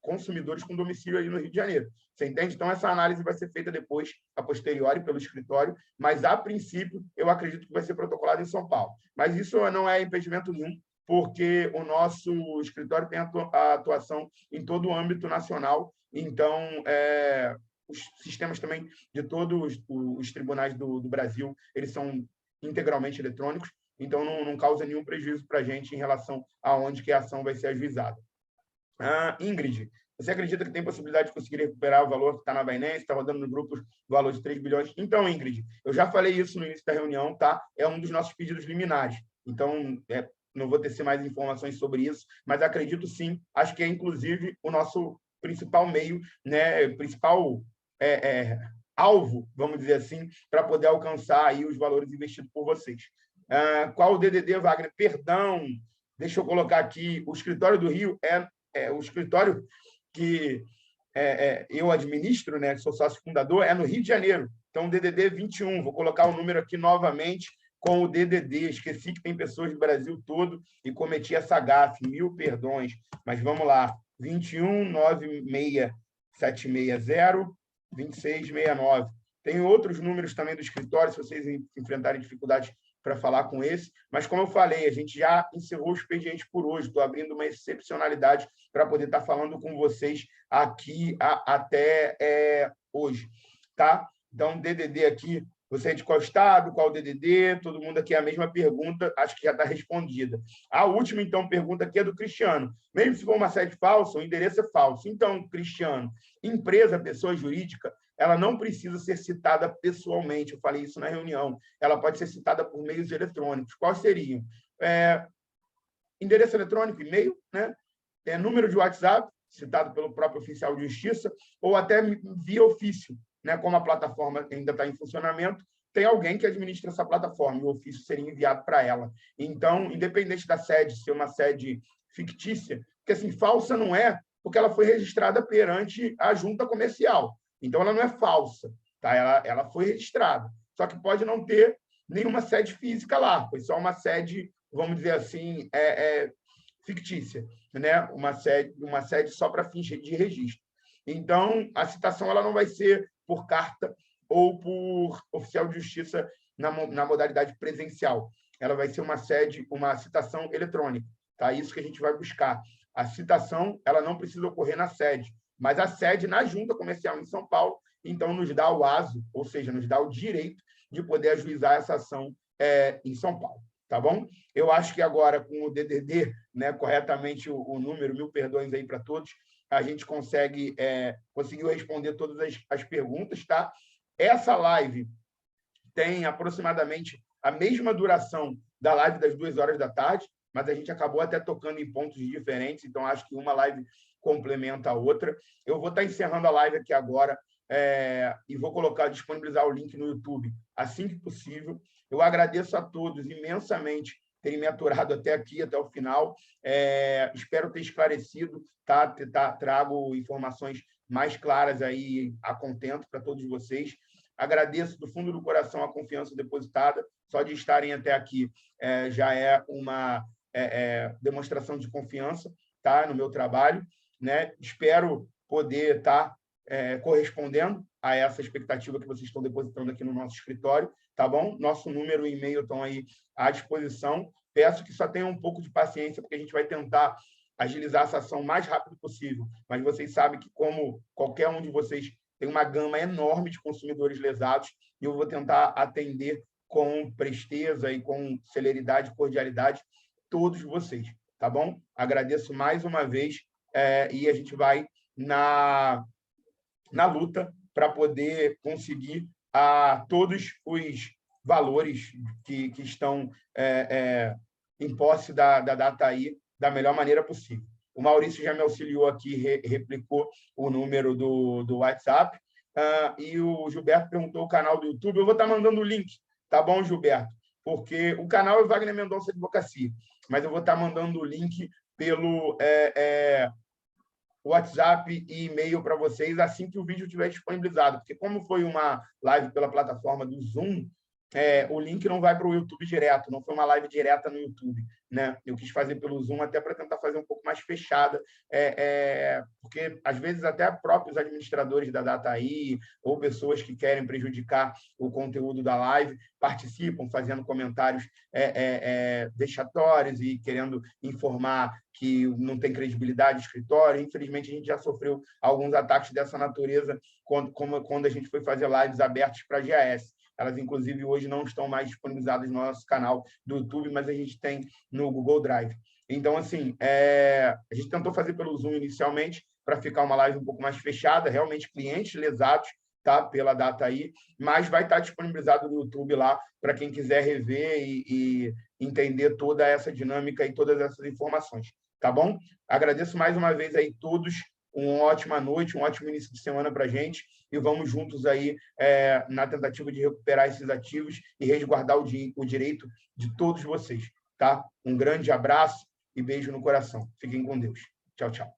consumidores com domicílio ali no Rio de Janeiro. Você entende? Então, essa análise vai ser feita depois, a posteriori, pelo escritório, mas, a princípio, eu acredito que vai ser protocolado em São Paulo. Mas isso não é impedimento nenhum, porque o nosso escritório tem a atuação em todo o âmbito nacional. Então, os sistemas também de todos os tribunais do Brasil, eles são integralmente eletrônicos, então não causa nenhum prejuízo para a gente em relação a onde que a ação vai ser ajuizada. Ingrid, você acredita que tem possibilidade de conseguir recuperar o valor que está na Binance, está rodando no grupo o valor de 3 bilhões? Então, Ingrid, eu já falei isso no início da reunião, tá? É um dos nossos pedidos liminares. Então, não vou tecer mais informações sobre isso, mas acredito sim, acho que é, inclusive, o nosso principal meio, né, principal alvo, vamos dizer assim, para poder alcançar aí os valores investidos por vocês. Qual o DDD, Wagner? Perdão, deixa eu colocar aqui, o escritório do Rio o escritório que eu administro, né, sou sócio fundador, é no Rio de Janeiro. Então, DDD 21, vou colocar o número aqui novamente com o DDD. Esqueci que tem pessoas do Brasil todo e cometi essa gafe, 1000 perdões. Mas vamos lá, 21 96760 2669. Tem outros números também do escritório, se vocês enfrentarem dificuldades para falar com esse, mas, como eu falei, a gente já encerrou o expediente por hoje, estou abrindo uma excepcionalidade para poder estar falando com vocês aqui até hoje, tá? Então, DDD aqui, você é de qual estado, qual o DDD? Todo mundo aqui é a mesma pergunta, acho que já está respondida. A última, então, pergunta aqui é do Cristiano. Mesmo se for uma sede falsa, o endereço é falso. Então, Cristiano, empresa, pessoa jurídica, ela não precisa ser citada pessoalmente, eu falei isso na reunião, ela pode ser citada por meios eletrônicos. Quais seriam? Endereço eletrônico, e-mail, né? Número de WhatsApp, citado pelo próprio oficial de justiça, ou até via ofício, né? Como a plataforma ainda está em funcionamento, tem alguém que administra essa plataforma, e o ofício seria enviado para ela. Então, independente da sede ser uma sede fictícia, porque assim, falsa não é, porque ela foi registrada perante a junta comercial. Então, ela não é falsa, tá? Ela foi registrada. Só que pode não ter nenhuma sede física lá, foi só uma sede, vamos dizer assim, fictícia, né? Uma sede só para fins de registro. Então, a citação ela não vai ser por carta ou por oficial de justiça na modalidade presencial. Ela vai ser uma citação eletrônica, tá? Isso que a gente vai buscar. A citação ela não precisa ocorrer na sede, mas a sede na junta comercial em São Paulo, então nos dá o ASO, ou seja, nos dá o direito de poder ajuizar essa ação em São Paulo, tá bom? Eu acho que agora, com o DDD, né, corretamente o número, 1000 perdões aí para todos, a gente conseguiu responder todas as perguntas, tá? Essa live tem aproximadamente a mesma duração da live das 2 horas da tarde, mas a gente acabou até tocando em pontos diferentes, então acho que uma live complementa a outra. Eu vou estar encerrando a live aqui agora e vou disponibilizar o link no YouTube assim que possível. Eu agradeço a todos imensamente terem me aturado até aqui, até o final. Espero ter esclarecido, tá? Trago informações mais claras aí a contento para todos vocês. Agradeço do fundo do coração a confiança depositada. Só de estarem até aqui já é uma demonstração de confiança, tá? No meu trabalho, né? Espero poder estar correspondendo a essa expectativa que vocês estão depositando aqui no nosso escritório, tá bom? Nosso número e e-mail estão aí à disposição. Peço que só tenham um pouco de paciência, porque a gente vai tentar agilizar essa ação o mais rápido possível. Mas vocês sabem que, como qualquer um de vocês, tem uma gama enorme de consumidores lesados e eu vou tentar atender com presteza e com celeridade e cordialidade todos vocês, tá bom? Agradeço mais uma vez e a gente vai na luta para poder conseguir todos os valores que estão em posse da Dataí da melhor maneira possível. O Maurício já me auxiliou aqui, replicou o número do WhatsApp, e o Gilberto perguntou o canal do YouTube. Eu vou estar mandando o link, tá bom, Gilberto? Porque o canal é Wagner Mendonça Advocacia, mas eu vou estar mandando o link pelo WhatsApp e e-mail para vocês assim que o vídeo estiver disponibilizado, porque como foi uma live pela plataforma do Zoom, o link não vai para o YouTube direto, não foi uma live direta no YouTube, né? Eu quis fazer pelo Zoom até para tentar fazer um pouco mais fechada, porque às vezes até próprios administradores da Dataí ou pessoas que querem prejudicar o conteúdo da live participam, fazendo comentários vexatórios e querendo informar que não tem credibilidade do escritório. Infelizmente, a gente já sofreu alguns ataques dessa natureza quando a gente foi fazer lives abertas para a GAS. Elas, inclusive, hoje não estão mais disponibilizadas no nosso canal do YouTube, mas a gente tem no Google Drive. Então, assim, a gente tentou fazer pelo Zoom inicialmente para ficar uma live um pouco mais fechada, realmente clientes lesados, tá, pela Dataí, mas vai estar disponibilizado no YouTube lá para quem quiser rever e entender toda essa dinâmica e todas essas informações, tá bom? Agradeço mais uma vez aí todos, uma ótima noite, um ótimo início de semana para a gente, e vamos juntos aí na tentativa de recuperar esses ativos e resguardar o direito de todos vocês, tá? Um grande abraço e beijo no coração. Fiquem com Deus. Tchau, tchau.